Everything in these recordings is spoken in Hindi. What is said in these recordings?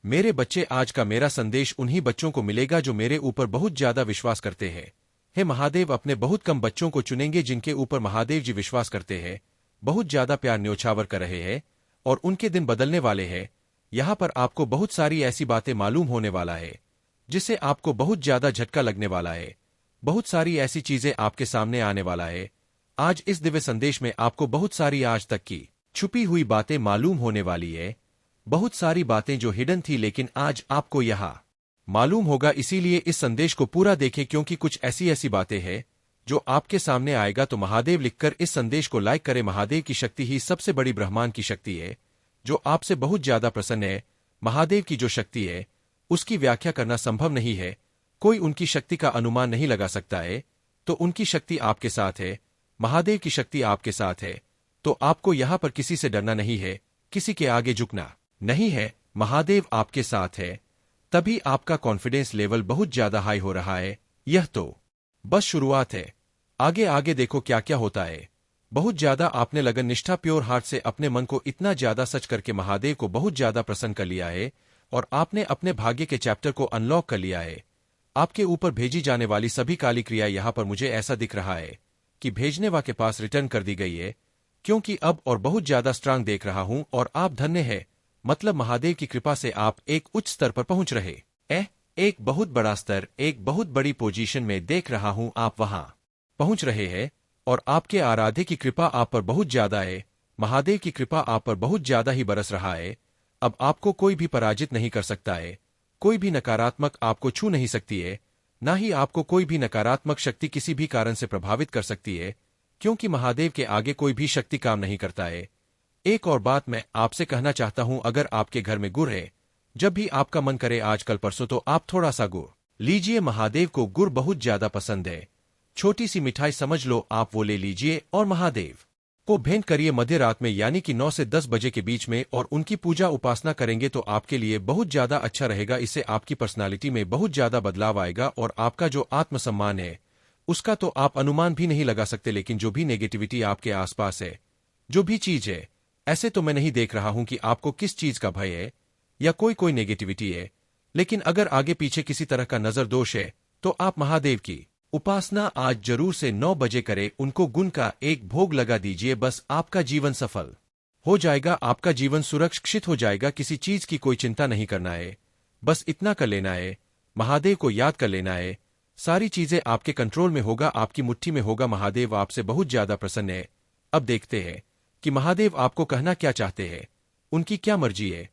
मेरे बच्चे, आज का मेरा संदेश उन्हीं बच्चों को मिलेगा जो मेरे ऊपर बहुत ज्यादा विश्वास करते हैं। हे महादेव अपने बहुत कम बच्चों को चुनेंगे जिनके ऊपर महादेव जी विश्वास करते हैं, बहुत ज्यादा प्यार न्योछावर कर रहे हैं और उनके दिन बदलने वाले हैं। यहाँ पर आपको बहुत सारी ऐसी बातें मालूम होने वाला है जिससे आपको बहुत ज्यादा झटका लगने वाला है। बहुत सारी ऐसी चीजें आपके सामने आने वाला है। आज इस दिव्य संदेश में आपको बहुत सारी आज तक की छुपी हुई बातें मालूम होने वाली है। बहुत सारी बातें जो हिडन थी लेकिन आज आपको यहाँ मालूम होगा, इसीलिए इस संदेश को पूरा देखें क्योंकि कुछ ऐसी ऐसी बातें हैं जो आपके सामने आएगा। तो महादेव लिखकर इस संदेश को लाइक करें। महादेव की शक्ति ही सबसे बड़ी ब्रह्मांड की शक्ति है जो आपसे बहुत ज्यादा प्रसन्न है। महादेव की जो शक्ति है उसकी व्याख्या करना संभव नहीं है। कोई उनकी शक्ति का अनुमान नहीं लगा सकता है। तो उनकी शक्ति आपके साथ है, महादेव की शक्ति आपके साथ है। तो आपको यहाँ पर किसी से डरना नहीं है, किसी के आगे झुकना नहीं है। महादेव आपके साथ है, तभी आपका कॉन्फिडेंस लेवल बहुत ज्यादा हाई हो रहा है। यह तो बस शुरुआत है, आगे आगे देखो क्या क्या होता है। बहुत ज्यादा आपने लगन, निष्ठा, प्योर हार्ट से अपने मन को इतना ज्यादा सच करके महादेव को बहुत ज्यादा प्रसन्न कर लिया है और आपने अपने भाग्य के चैप्टर को अनलॉक कर लिया है। आपके ऊपर भेजी जाने वाली सभी काली क्रिया यहाँ पर मुझे ऐसा दिख रहा है कि भेजने वाले के पास रिटर्न कर दी गई है, क्योंकि अब और बहुत ज्यादा स्ट्रांग देख रहा हूं और आप धन्य है। मतलब महादेव की कृपा से आप एक उच्च स्तर पर पहुंच रहे एक बहुत बड़ा स्तर, एक बहुत बड़ी पोजीशन में देख रहा हूं आप वहां पहुंच रहे हैं और आपके आराध्य की कृपा आप पर बहुत ज्यादा है। महादेव की कृपा आप पर बहुत ज्यादा ही बरस रहा है। अब आपको कोई भी पराजित नहीं कर सकता है, कोई भी नकारात्मक आपको छू नहीं सकती है, ना ही आपको कोई भी नकारात्मक शक्ति किसी भी कारण से प्रभावित कर सकती है, क्योंकि महादेव के आगे कोई भी शक्ति काम नहीं करता है। एक और बात मैं आपसे कहना चाहता हूं, अगर आपके घर में गुड़ है, जब भी आपका मन करे आजकल परसों, तो आप थोड़ा सा गुड़ लीजिए। महादेव को गुड़ बहुत ज्यादा पसंद है। छोटी सी मिठाई समझ लो, आप वो ले लीजिए और महादेव को भेंट करिए मध्य रात में, यानी कि 9 से 10 बजे के बीच में, और उनकी पूजा उपासना करेंगे तो आपके लिए बहुत ज्यादा अच्छा रहेगा। इससे आपकी पर्सनालिटी में बहुत ज्यादा बदलाव आएगा और आपका जो आत्मसम्मान है उसका तो आप अनुमान भी नहीं लगा सकते। लेकिन जो भी नेगेटिविटी आपके आसपास है, जो भी चीज है, ऐसे तो मैं नहीं देख रहा हूं कि आपको किस चीज का भय है या कोई नेगेटिविटी है, लेकिन अगर आगे पीछे किसी तरह का नजर दोष है तो आप महादेव की उपासना आज जरूर से 9 बजे करें। उनको गुण का एक भोग लगा दीजिए, बस आपका जीवन सफल हो जाएगा, आपका जीवन सुरक्षित हो जाएगा। किसी चीज की कोई चिंता नहीं करना है, बस इतना कर लेना है, महादेव को याद कर लेना है, सारी चीजें आपके कंट्रोल में होगा, आपकी मुट्ठी में होगा। महादेव आपसे बहुत ज्यादा प्रसन्न है। अब देखते हैं कि महादेव आपको कहना क्या चाहते हैं, उनकी क्या मर्जी है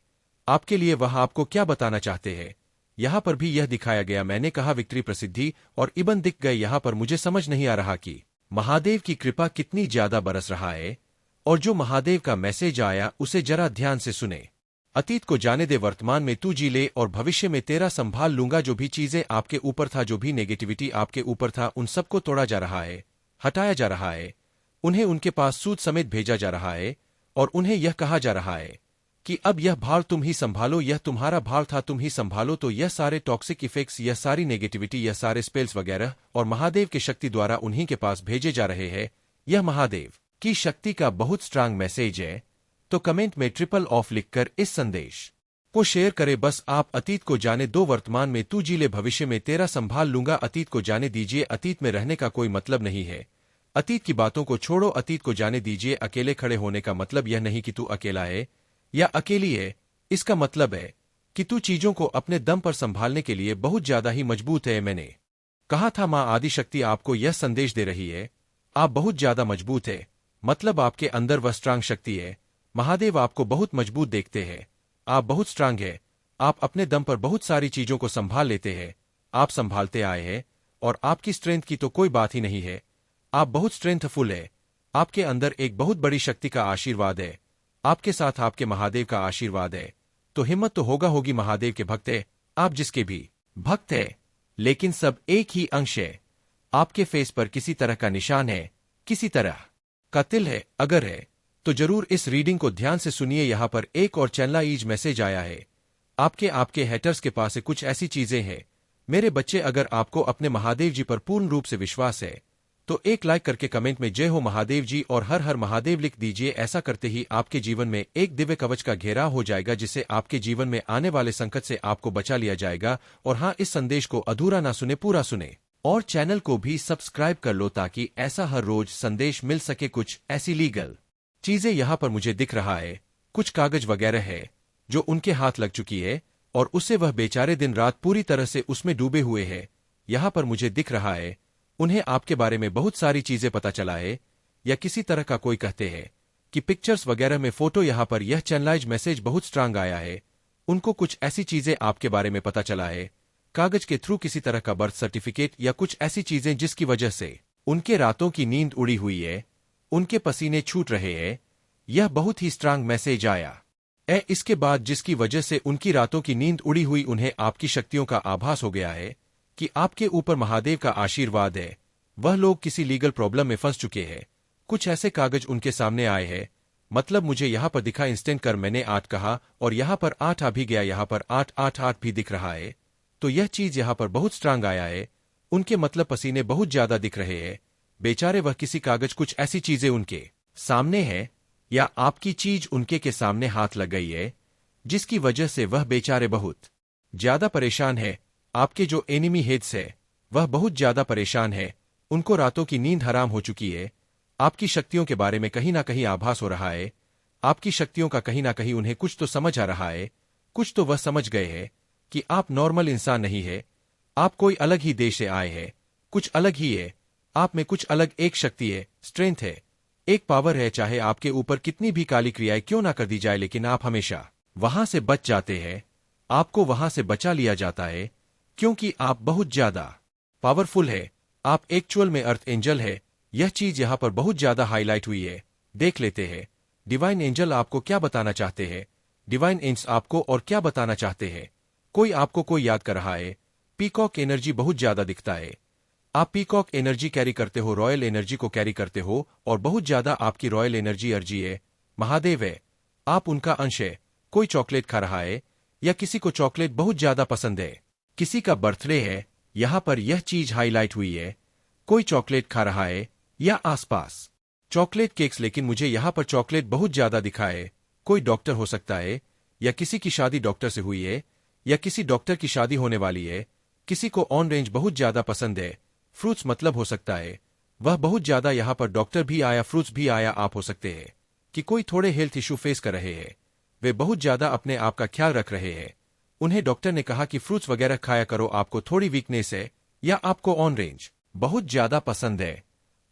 आपके लिए, वह आपको क्या बताना चाहते हैं। यहाँ पर भी यह दिखाया गया, मैंने कहा विक्ट्री, प्रसिद्धि और इबन दिख गए। यहाँ पर मुझे समझ नहीं आ रहा कि महादेव की कृपा कितनी ज्यादा बरस रहा है और जो महादेव का मैसेज आया उसे जरा ध्यान से सुने। अतीत को जाने दे, वर्तमान में तू जी ले और भविष्य में तेरा संभाल लूंगा। जो भी चीजें आपके ऊपर था, जो भी नेगेटिविटी आपके ऊपर था, उन सबको तोड़ा जा रहा है, हटाया जा रहा है, उन्हें उनके पास सूद समेत भेजा जा रहा है और उन्हें यह कहा जा रहा है कि अब यह भार तुम ही संभालो, यह तुम्हारा भार था, तुम ही संभालो। तो यह सारे टॉक्सिक इफेक्ट्स, यह सारी नेगेटिविटी, यह सारे स्पेल्स वगैरह और महादेव की शक्ति द्वारा उन्हीं के पास भेजे जा रहे हैं। यह महादेव की शक्ति का बहुत स्ट्रांग मैसेज है। तो कमेंट में ट्रिपल ऑफ लिखकर इस संदेश को शेयर करें। बस आप अतीत को जाने दो, वर्तमान में तू जी ले, भविष्य में तेरा संभाल लूंगा। अतीत को जाने दीजिए, अतीत में रहने का कोई मतलब नहीं है। अतीत की बातों को छोड़ो, अतीत को जाने दीजिए। अकेले खड़े होने का मतलब यह नहीं कि तू अकेला है या अकेली है, इसका मतलब है कि तू चीजों को अपने दम पर संभालने के लिए बहुत ज्यादा ही मजबूत है। मैंने कहा था मां आदिशक्ति आपको यह संदेश दे रही है, आप बहुत ज्यादा मजबूत है, मतलब आपके अंदर वह स्ट्रांग शक्ति है। महादेव आपको बहुत मजबूत देखते हैं, आप बहुत स्ट्रांग है, आप अपने दम पर बहुत सारी चीजों को संभाल लेते हैं, आप संभालते आए हैं और आपकी स्ट्रेंथ की तो कोई बात ही नहीं है। आप बहुत स्ट्रेंथफुल है, आपके अंदर एक बहुत बड़ी शक्ति का आशीर्वाद है, आपके साथ आपके महादेव का आशीर्वाद है। तो हिम्मत तो होगी, महादेव के भक्त है आप, जिसके भी भक्त है, लेकिन सब एक ही अंश है। आपके फेस पर किसी तरह का निशान है, किसी तरह का तिल है, अगर है तो जरूर इस रीडिंग को ध्यान से सुनिए। यहां पर एक और चैनलाइज मैसेज आया है, आपके हेटर्स के पास कुछ ऐसी चीजें हैं। मेरे बच्चे, अगर आपको अपने महादेव जी पर पूर्ण रूप से विश्वास है तो एक लाइक करके कमेंट में जय हो महादेव जी और हर हर महादेव लिख दीजिए। ऐसा करते ही आपके जीवन में एक दिव्य कवच का घेराव हो जाएगा, जिससे आपके जीवन में आने वाले संकट से आपको बचा लिया जाएगा। और हाँ, इस संदेश को अधूरा ना सुने, पूरा सुने और चैनल को भी सब्सक्राइब कर लो ताकि ऐसा हर रोज संदेश मिल सके। कुछ ऐसी लीगल चीजें यहाँ पर मुझे दिख रहा है, कुछ कागज वगैरह है जो उनके हाथ लग चुकी है और उससे वह बेचारे दिन रात पूरी तरह से उसमें डूबे हुए हैं। यहाँ पर मुझे दिख रहा है उन्हें आपके बारे में बहुत सारी चीजें पता चला है, या किसी तरह का कोई कहते हैं कि पिक्चर्स वगैरह में फोटो। यहाँ पर यह चैनलाइज मैसेज बहुत स्ट्रांग आया है, उनको कुछ ऐसी चीजें आपके बारे में पता चला है कागज के थ्रू, किसी तरह का बर्थ सर्टिफिकेट या कुछ ऐसी चीजें जिसकी वजह से उनके रातों की नींद उड़ी हुई है, उनके पसीने छूट रहे हैं। यह बहुत ही स्ट्रांग मैसेज आया इसके बाद जिसकी वजह से उनकी रातों की नींद उड़ी हुई, उन्हें आपकी शक्तियों का आभास हो गया है कि आपके ऊपर महादेव का आशीर्वाद है। वह लोग किसी लीगल प्रॉब्लम में फंस चुके हैं, कुछ ऐसे कागज उनके सामने आए हैं। मतलब मुझे यहाँ पर दिखा इंस्टेंट कर, मैंने 8 कहा और यहाँ पर 8 आ भी गया, यहाँ पर 8 भी दिख रहा है। तो यह चीज यहाँ पर बहुत स्ट्रांग आया है। उनके मतलब पसीने बहुत ज्यादा दिख रहे हैं बेचारे। वह किसी कागज, कुछ ऐसी चीजें उनके सामने है या आपकी चीज उनके के सामने हाथ लग गई है, जिसकी वजह से वह बेचारे बहुत ज्यादा परेशान है। आपके जो एनिमी हेड्स है वह बहुत ज्यादा परेशान है, उनको रातों की नींद हराम हो चुकी है। आपकी शक्तियों के बारे में कहीं ना कहीं आभास हो रहा है, आपकी शक्तियों का कहीं ना कहीं उन्हें कुछ तो समझ आ रहा है। कुछ तो वह समझ गए हैं कि आप नॉर्मल इंसान नहीं है, आप कोई अलग ही देश से आए हैं, कुछ अलग ही है। आप में कुछ अलग एक शक्ति है, स्ट्रेंथ है, एक पावर है। चाहे आपके ऊपर कितनी भी काली क्रियाएं क्यों ना कर दी जाए, लेकिन आप हमेशा वहां से बच जाते हैं। आपको वहां से बचा लिया जाता है क्योंकि आप बहुत ज्यादा पावरफुल है। आप एक्चुअल में अर्थ एंजल है। यह चीज यहाँ पर बहुत ज्यादा हाईलाइट हुई है। देख लेते हैं डिवाइन एंजल आपको क्या बताना चाहते हैं। डिवाइन एंजल्स आपको और क्या बताना चाहते हैं। कोई आपको कोई याद कर रहा है। पीकॉक एनर्जी बहुत ज्यादा दिखता है। आप पीकॉक एनर्जी कैरी करते हो, रॉयल एनर्जी को कैरी करते हो और बहुत ज्यादा आपकी रॉयल एनर्जी अर्जी है। महादेव है, आप उनका अंश है। कोई चॉकलेट खा रहा है या किसी को चॉकलेट बहुत ज्यादा पसंद है, किसी का बर्थडे है, यहाँ पर यह चीज हाईलाइट हुई है। कोई चॉकलेट खा रहा है या आसपास चॉकलेट केक्स, लेकिन मुझे यहाँ पर चॉकलेट बहुत ज्यादा दिखा है। कोई डॉक्टर हो सकता है या किसी की शादी डॉक्टर से हुई है या किसी डॉक्टर की शादी होने वाली है। किसी को ऑन रेंज बहुत ज्यादा पसंद है। फ्रूट्स मतलब हो सकता है वह बहुत ज्यादा, यहाँ पर डॉक्टर भी आया, फ्रूट्स भी आया। आप हो सकते हैं कि कोई थोड़े हेल्थ इशू फेस कर रहे हैं, वे बहुत ज्यादा अपने आप का ख्याल रख रहे हैं। उन्हें डॉक्टर ने कहा कि फ्रूट्स वगैरह खाया करो, आपको थोड़ी वीकनेस है या आपको ऑन रेंज बहुत ज्यादा पसंद है।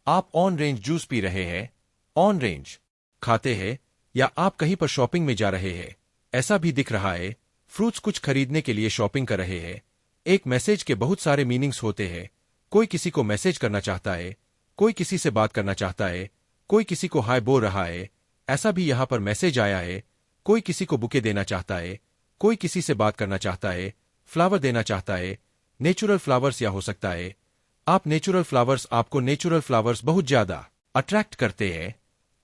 आप ऑन रेंज जूस पी रहे हैं, ऑन रेंज खाते हैं या आप कहीं पर शॉपिंग में जा रहे हैं, ऐसा भी दिख रहा है। फ्रूट्स कुछ खरीदने के लिए शॉपिंग कर रहे हैं। एक मैसेज के बहुत सारे मीनिंग्स होते हैं। कोई किसी को मैसेज करना चाहता है, कोई किसी से बात करना चाहता है, कोई किसी को हाय बोल रहा है, ऐसा भी यहाँ पर मैसेज आया है। कोई किसी को बुके देना चाहता है, कोई किसी से बात करना चाहता है, फ्लावर देना चाहता है, नेचुरल फ्लावर्स या हो सकता है आप नेचुरल फ्लावर्स, आपको नेचुरल फ्लावर्स बहुत ज्यादा अट्रैक्ट करते हैं।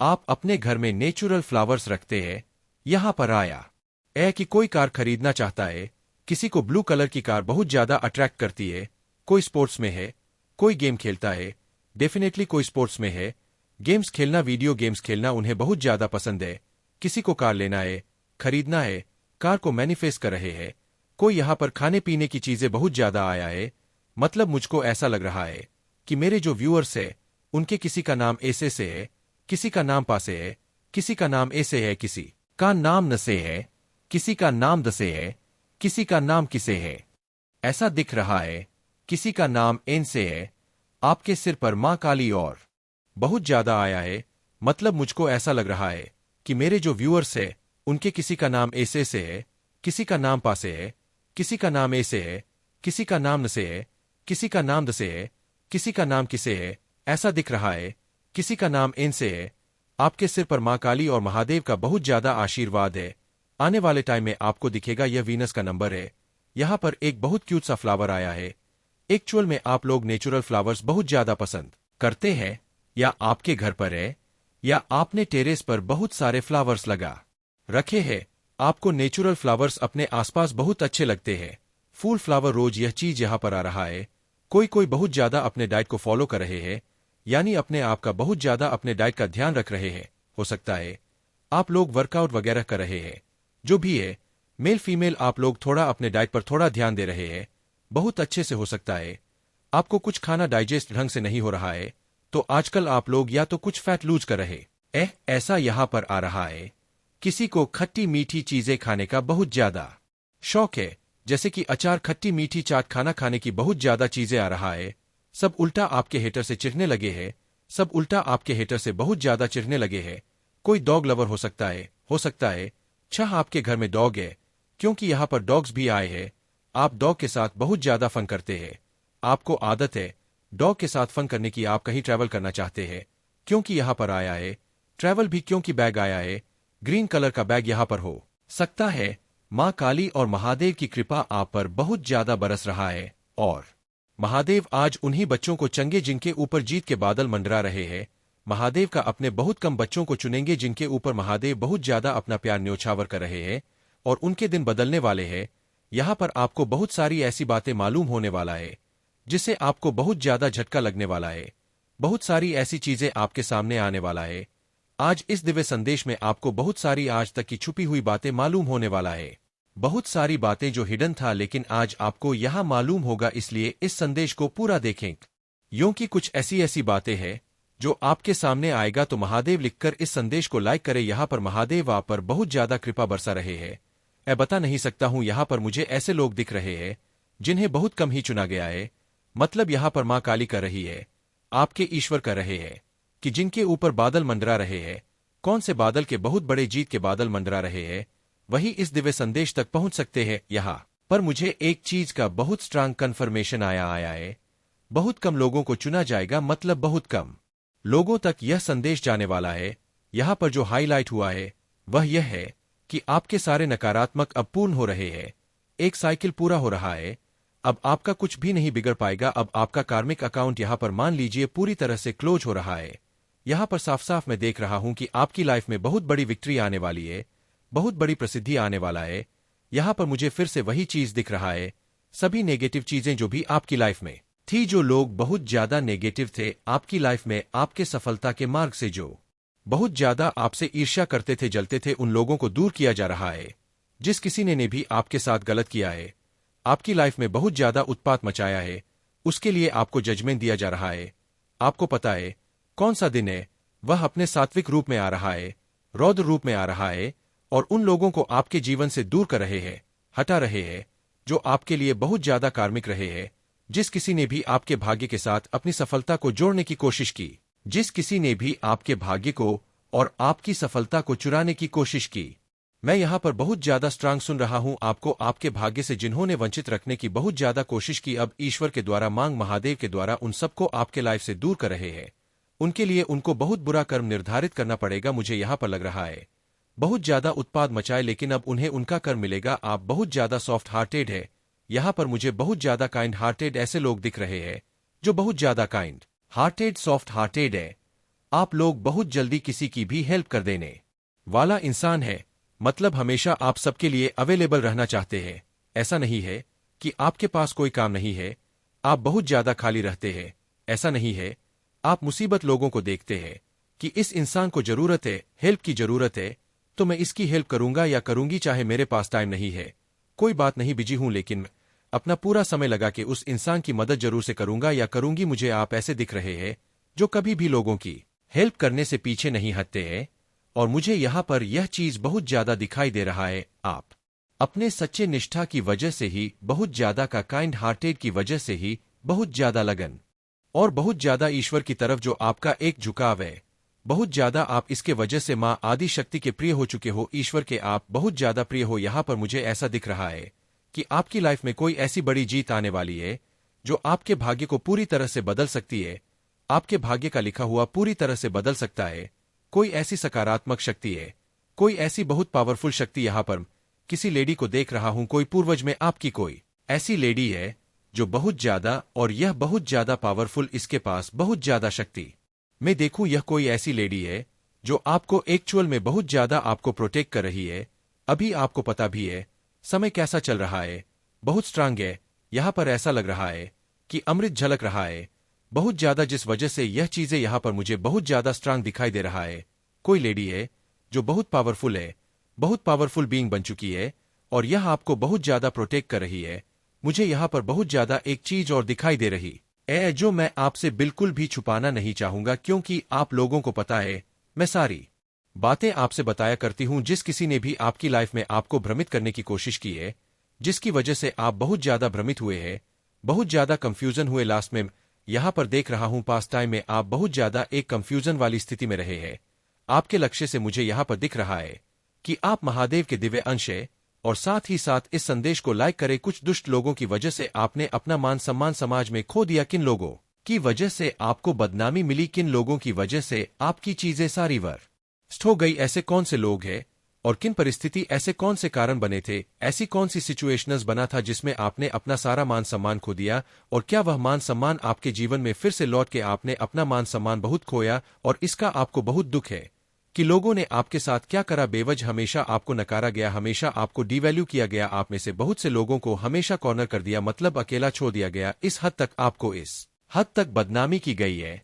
आप अपने घर में नेचुरल फ्लावर्स रखते हैं। यहाँ पर आया कि कोई कार खरीदना चाहता है, किसी को ब्लू कलर की कार बहुत ज्यादा अट्रैक्ट करती है। कोई स्पोर्ट्स में है, कोई गेम खेलता है, डेफिनेटली कोई स्पोर्ट्स में है। गेम्स खेलना, वीडियो गेम्स खेलना उन्हें बहुत ज्यादा पसंद है। किसी को कार लेना है, खरीदना है, कार को मैनिफेस्ट कर रहे हैं। कोई यहाँ पर खाने पीने की चीजें बहुत ज्यादा आया है। मतलब मुझको ऐसा लग रहा है कि मेरे जो व्यूअर्स है उनके किसी का नाम ऐसे से है, किसी का नाम पासे है, किसी का नाम ऐसे है, किसी का नाम नसे है, किसी का नाम दसे है, किसी का नाम किसे है, ऐसा दिख रहा है। किसी का नाम एन से है। आपके सिर पर मां काली और बहुत ज्यादा आया है। मतलब मुझको ऐसा लग रहा है कि मेरे जो व्यूअर्स है उनके किसी का नाम ऐसे से है, किसी का नाम पासे है, किसी का नाम ऐसे है, किसी का नाम नसे है, किसी का नाम दसे है, किसी का नाम किसे है, ऐसा दिख रहा है। किसी का नाम एन से है। आपके सिर पर मां काली और महादेव का बहुत ज्यादा आशीर्वाद है। आने वाले टाइम में आपको दिखेगा यह वीनस का नंबर है। यहाँ पर एक बहुत क्यूट सा फ्लावर आया है। एक्चुअल में आप लोग नेचुरल फ्लावर्स बहुत ज्यादा पसंद करते हैं, या आपके घर पर है या आपने टेरेस पर बहुत सारे फ्लावर्स लगा रखे हैं। आपको नेचुरल फ्लावर्स अपने आसपास बहुत अच्छे लगते हैं। फूल फ्लावर रोज, यह चीज यहाँ पर आ रहा है। कोई कोई बहुत ज्यादा अपने डाइट को फॉलो कर रहे हैं, यानी अपने आप का बहुत ज्यादा अपने डाइट का ध्यान रख रहे हैं। हो सकता है आप लोग वर्कआउट वगैरह कर रहे हैं, जो भी है, मेल फीमेल आप लोग थोड़ा अपने डाइट पर थोड़ा ध्यान दे रहे हैं। बहुत अच्छे से हो सकता है आपको कुछ खाना डाइजेस्ट ढंग से नहीं हो रहा है, तो आजकल आप लोग या तो कुछ फैट लूज कर रहे ऐसा यहाँ पर आ रहा है। किसी को खट्टी मीठी चीजें खाने का बहुत ज्यादा शौक है, जैसे कि अचार, खट्टी मीठी चाट, खाना खाने की बहुत ज्यादा चीजें आ रहा है। सब उल्टा आपके हेटर से चिढ़ने लगे हैं, सब उल्टा आपके हेटर से बहुत ज्यादा चिढ़ने लगे हैं। कोई डॉग लवर हो सकता है, छह आपके घर में डॉग है, क्योंकि यहाँ पर डॉग्स भी आए हैं। आप डॉग के साथ बहुत ज्यादा फन करते हैं, आपको आदत है डॉग के साथ फन करने की। आप कहीं ट्रैवल करना चाहते हैं, क्योंकि यहाँ पर आया है। ट्रैवल भी क्योंकि बैग आया है, ग्रीन कलर का बैग यहाँ पर हो सकता है। माँ काली और महादेव की कृपा आप पर बहुत ज्यादा बरस रहा है, और महादेव आज उन्हीं बच्चों को चंगे जिनके ऊपर जीत के बादल मंडरा रहे हैं। महादेव का अपने बहुत कम बच्चों को चुनेंगे जिनके ऊपर महादेव बहुत ज्यादा अपना प्यार न्योछावर कर रहे हैं, और उनके दिन बदलने वाले हैं। यहाँ पर आपको बहुत सारी ऐसी बातें मालूम होने वाला है जिससे आपको बहुत ज्यादा झटका लगने वाला है। बहुत सारी ऐसी चीजें आपके सामने आने वाला है। आज इस दिव्य संदेश में आपको बहुत सारी आज तक की छुपी हुई बातें मालूम होने वाला है। बहुत सारी बातें जो हिडन था, लेकिन आज आपको यहाँ मालूम होगा, इसलिए इस संदेश को पूरा देखें। यूं कि कुछ ऐसी ऐसी बातें हैं जो आपके सामने आएगा, तो महादेव लिखकर इस संदेश को लाइक करे। यहाँ पर महादेव आप पर बहुत ज्यादा कृपा बरसा रहे हैं। मैं बता नहीं सकता हूँ, यहाँ पर मुझे ऐसे लोग दिख रहे हैं जिन्हें बहुत कम ही चुना गया है। मतलब यहाँ पर माँ काली कर रही है, आपके ईश्वर कर रहे हैं कि जिनके ऊपर बादल मंडरा रहे हैं। कौन से बादल? के बहुत बड़े जीत के बादल मंडरा रहे हैं, वही इस दिव्य संदेश तक पहुंच सकते हैं। यहाँ पर मुझे एक चीज का बहुत स्ट्रांग कन्फर्मेशन आया है, बहुत कम लोगों को चुना जाएगा, मतलब बहुत कम लोगों तक यह संदेश जाने वाला है। यहाँ पर जो हाईलाइट हुआ है वह यह है कि आपके सारे नकारात्मक अब पूर्ण हो रहे हैं। एक साइकिल पूरा हो रहा है, अब आपका कुछ भी नहीं बिगड़ पाएगा। अब आपका कार्मिक अकाउंट यहाँ पर मान लीजिए पूरी तरह से क्लोज हो रहा है। यहाँ पर साफ साफ मैं देख रहा हूं कि आपकी लाइफ में बहुत बड़ी विक्ट्री आने वाली है, बहुत बड़ी प्रसिद्धि आने वाला है। यहाँ पर मुझे फिर से वही चीज दिख रहा है, सभी नेगेटिव चीजें जो भी आपकी लाइफ में थी, जो लोग बहुत ज्यादा नेगेटिव थे आपकी लाइफ में, आपके सफलता के मार्ग से जो बहुत ज्यादा आपसे ईर्ष्या करते थे, जलते थे, उन लोगों को दूर किया जा रहा है। जिस किसी ने भी आपके साथ गलत किया है, आपकी लाइफ में बहुत ज्यादा उत्पात मचाया है, उसके लिए आपको जजमेंट दिया जा रहा है। आपको पता है कौन सा दिन है? वह अपने सात्विक रूप में आ रहा है, रौद्र रूप में आ रहा है, और उन लोगों को आपके जीवन से दूर कर रहे हैं, हटा रहे हैं, जो आपके लिए बहुत ज्यादा कार्मिक रहे हैं। जिस किसी ने भी आपके भाग्य के साथ अपनी सफलता को जोड़ने की कोशिश की, जिस किसी ने भी आपके भाग्य को और आपकी सफलता को चुराने की कोशिश की, मैं यहाँ पर बहुत ज्यादा स्ट्रांग सुन रहा हूँ। आपको आपके भाग्य से जिन्होंने वंचित रखने की बहुत ज्यादा कोशिश की, अब ईश्वर के द्वारा, मांग महादेव के द्वारा उन सबको आपके लाइफ से दूर कर रहे हैं। उनके लिए उनको बहुत बुरा कर्म निर्धारित करना पड़ेगा। मुझे यहाँ पर लग रहा है बहुत ज्यादा उत्पाद मचाए, लेकिन अब उन्हें उनका कर्म मिलेगा। आप बहुत ज्यादा सॉफ्ट हार्टेड है, यहाँ पर मुझे बहुत ज्यादा काइंड हार्टेड ऐसे लोग दिख रहे हैं जो बहुत ज्यादा काइंड हार्टेड, सॉफ्ट हार्टेड है। आप लोग बहुत जल्दी किसी की भी हेल्प कर देने वाला इंसान है, मतलब हमेशा आप सबके लिए अवेलेबल रहना चाहते हैं। ऐसा नहीं है कि आपके पास कोई काम नहीं है, आप बहुत ज्यादा खाली रहते हैं। ऐसा नहीं है, आप मुसीबत लोगों को देखते हैं कि इस इंसान को जरूरत है, हेल्प की जरूरत है, तो मैं इसकी हेल्प करूंगा या करूंगी, चाहे मेरे पास टाइम नहीं है, कोई बात नहीं, बिजी हूं, लेकिन अपना पूरा समय लगा के उस इंसान की मदद जरूर से करूंगा या करूंगी। मुझे आप ऐसे दिख रहे हैं जो कभी भी लोगों की हेल्प करने से पीछे नहीं हटते हैं, और मुझे यहाँ पर यह चीज बहुत ज्यादा दिखाई दे रहा है। आप अपने सच्चे निष्ठा की वजह से ही, बहुत ज्यादा का काइंड हार्टेड की वजह से ही, बहुत ज्यादा लगन और बहुत ज्यादा ईश्वर की तरफ जो आपका एक झुकाव है, बहुत ज्यादा आप इसके वजह से माँ आदि शक्ति के प्रिय हो चुके हो, ईश्वर के आप बहुत ज्यादा प्रिय हो। यहाँ पर मुझे ऐसा दिख रहा है कि आपकी लाइफ में कोई ऐसी बड़ी जीत आने वाली है जो आपके भाग्य को पूरी तरह से बदल सकती है, आपके भाग्य का लिखा हुआ पूरी तरह से बदल सकता है। कोई ऐसी सकारात्मक शक्ति है, कोई ऐसी बहुत पावरफुल शक्ति। यहाँ पर किसी लेडी को देख रहा हूं, कोई पूर्वज में आपकी कोई ऐसी लेडी है जो बहुत ज्यादा, और यह बहुत ज्यादा पावरफुल, इसके पास बहुत ज्यादा शक्ति। मैं देखूं यह कोई ऐसी लेडी है जो आपको एक्चुअल में बहुत ज्यादा आपको प्रोटेक्ट कर रही है। अभी आपको पता भी है समय कैसा चल रहा है, बहुत स्ट्रांग है। यहाँ पर ऐसा लग रहा है कि अमृत झलक रहा है, बहुत ज्यादा, जिस वजह से यह चीजें यहाँ पर मुझे बहुत ज्यादा स्ट्रांग दिखाई दे रहा है। कोई लेडी है जो बहुत पावरफुल है, बहुत पावरफुल बीइंग बन चुकी है, और यह आपको बहुत ज्यादा प्रोटेक्ट कर रही है। मुझे यहाँ पर बहुत ज्यादा एक चीज और दिखाई दे रही है जो मैं आपसे बिल्कुल भी छुपाना नहीं चाहूंगा, क्योंकि आप लोगों को पता है मैं सारी बातें आपसे बताया करती हूं। जिस किसी ने भी आपकी लाइफ में आपको भ्रमित करने की कोशिश की है, जिसकी वजह से आप बहुत ज्यादा भ्रमित हुए हैं, बहुत ज्यादा कंफ्यूजन हुए, लास्ट में यहां पर देख रहा हूं पास्ट टाइम में आप बहुत ज्यादा एक कंफ्यूजन वाली स्थिति में रहे हैं। आपके लक्ष्य से मुझे यहां पर दिख रहा है कि आप महादेव के दिव्य अंश है, और साथ ही साथ इस संदेश को लाइक करें। कुछ दुष्ट लोगों की वजह से आपने अपना मान सम्मान समाज में खो दिया। किन लोगों की वजह से आपको बदनामी मिली, किन लोगों की वजह से आपकी चीजें सारी वर्स्ट हो गई, ऐसे कौन से लोग हैं और किन परिस्थिति, ऐसे कौन से कारण बने थे, ऐसी कौन सी सिचुएशंस बना था जिसमें आपने अपना सारा मान सम्मान खो दिया, और क्या वह मान सम्मान आपके जीवन में फिर से लौट के आपने अपना मान सम्मान बहुत खोया, और इसका आपको बहुत दुख है कि लोगों ने आपके साथ क्या करा। बेवजह हमेशा आपको नकारा गया, हमेशा आपको डिवैल्यू किया गया, आप में से बहुत से लोगों को हमेशा कॉर्नर कर दिया, मतलब अकेला छोड़ दिया गया। इस हद तक आपको इस हद तक बदनामी की गई है,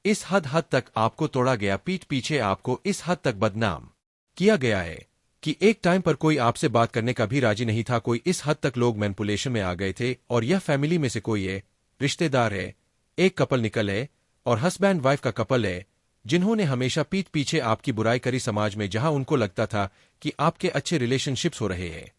इस हद तक आपको तोड़ा गया, पीठ पीछे आपको इस हद तक बदनाम किया गया है कि एक टाइम पर कोई आपसे बात करने का भी राजी नहीं था। कोई इस हद तक लोग मैनिपुलेशन में आ गए थे, और यह फैमिली में से कोई है, रिश्तेदार है, एक कपल निकल है और हस्बैंड वाइफ का कपल है, जिन्होंने हमेशा पीठ पीछे आपकी बुराई करी समाज में, जहां उनको लगता था कि आपके अच्छे रिलेशनशिप्स हो रहे हैं,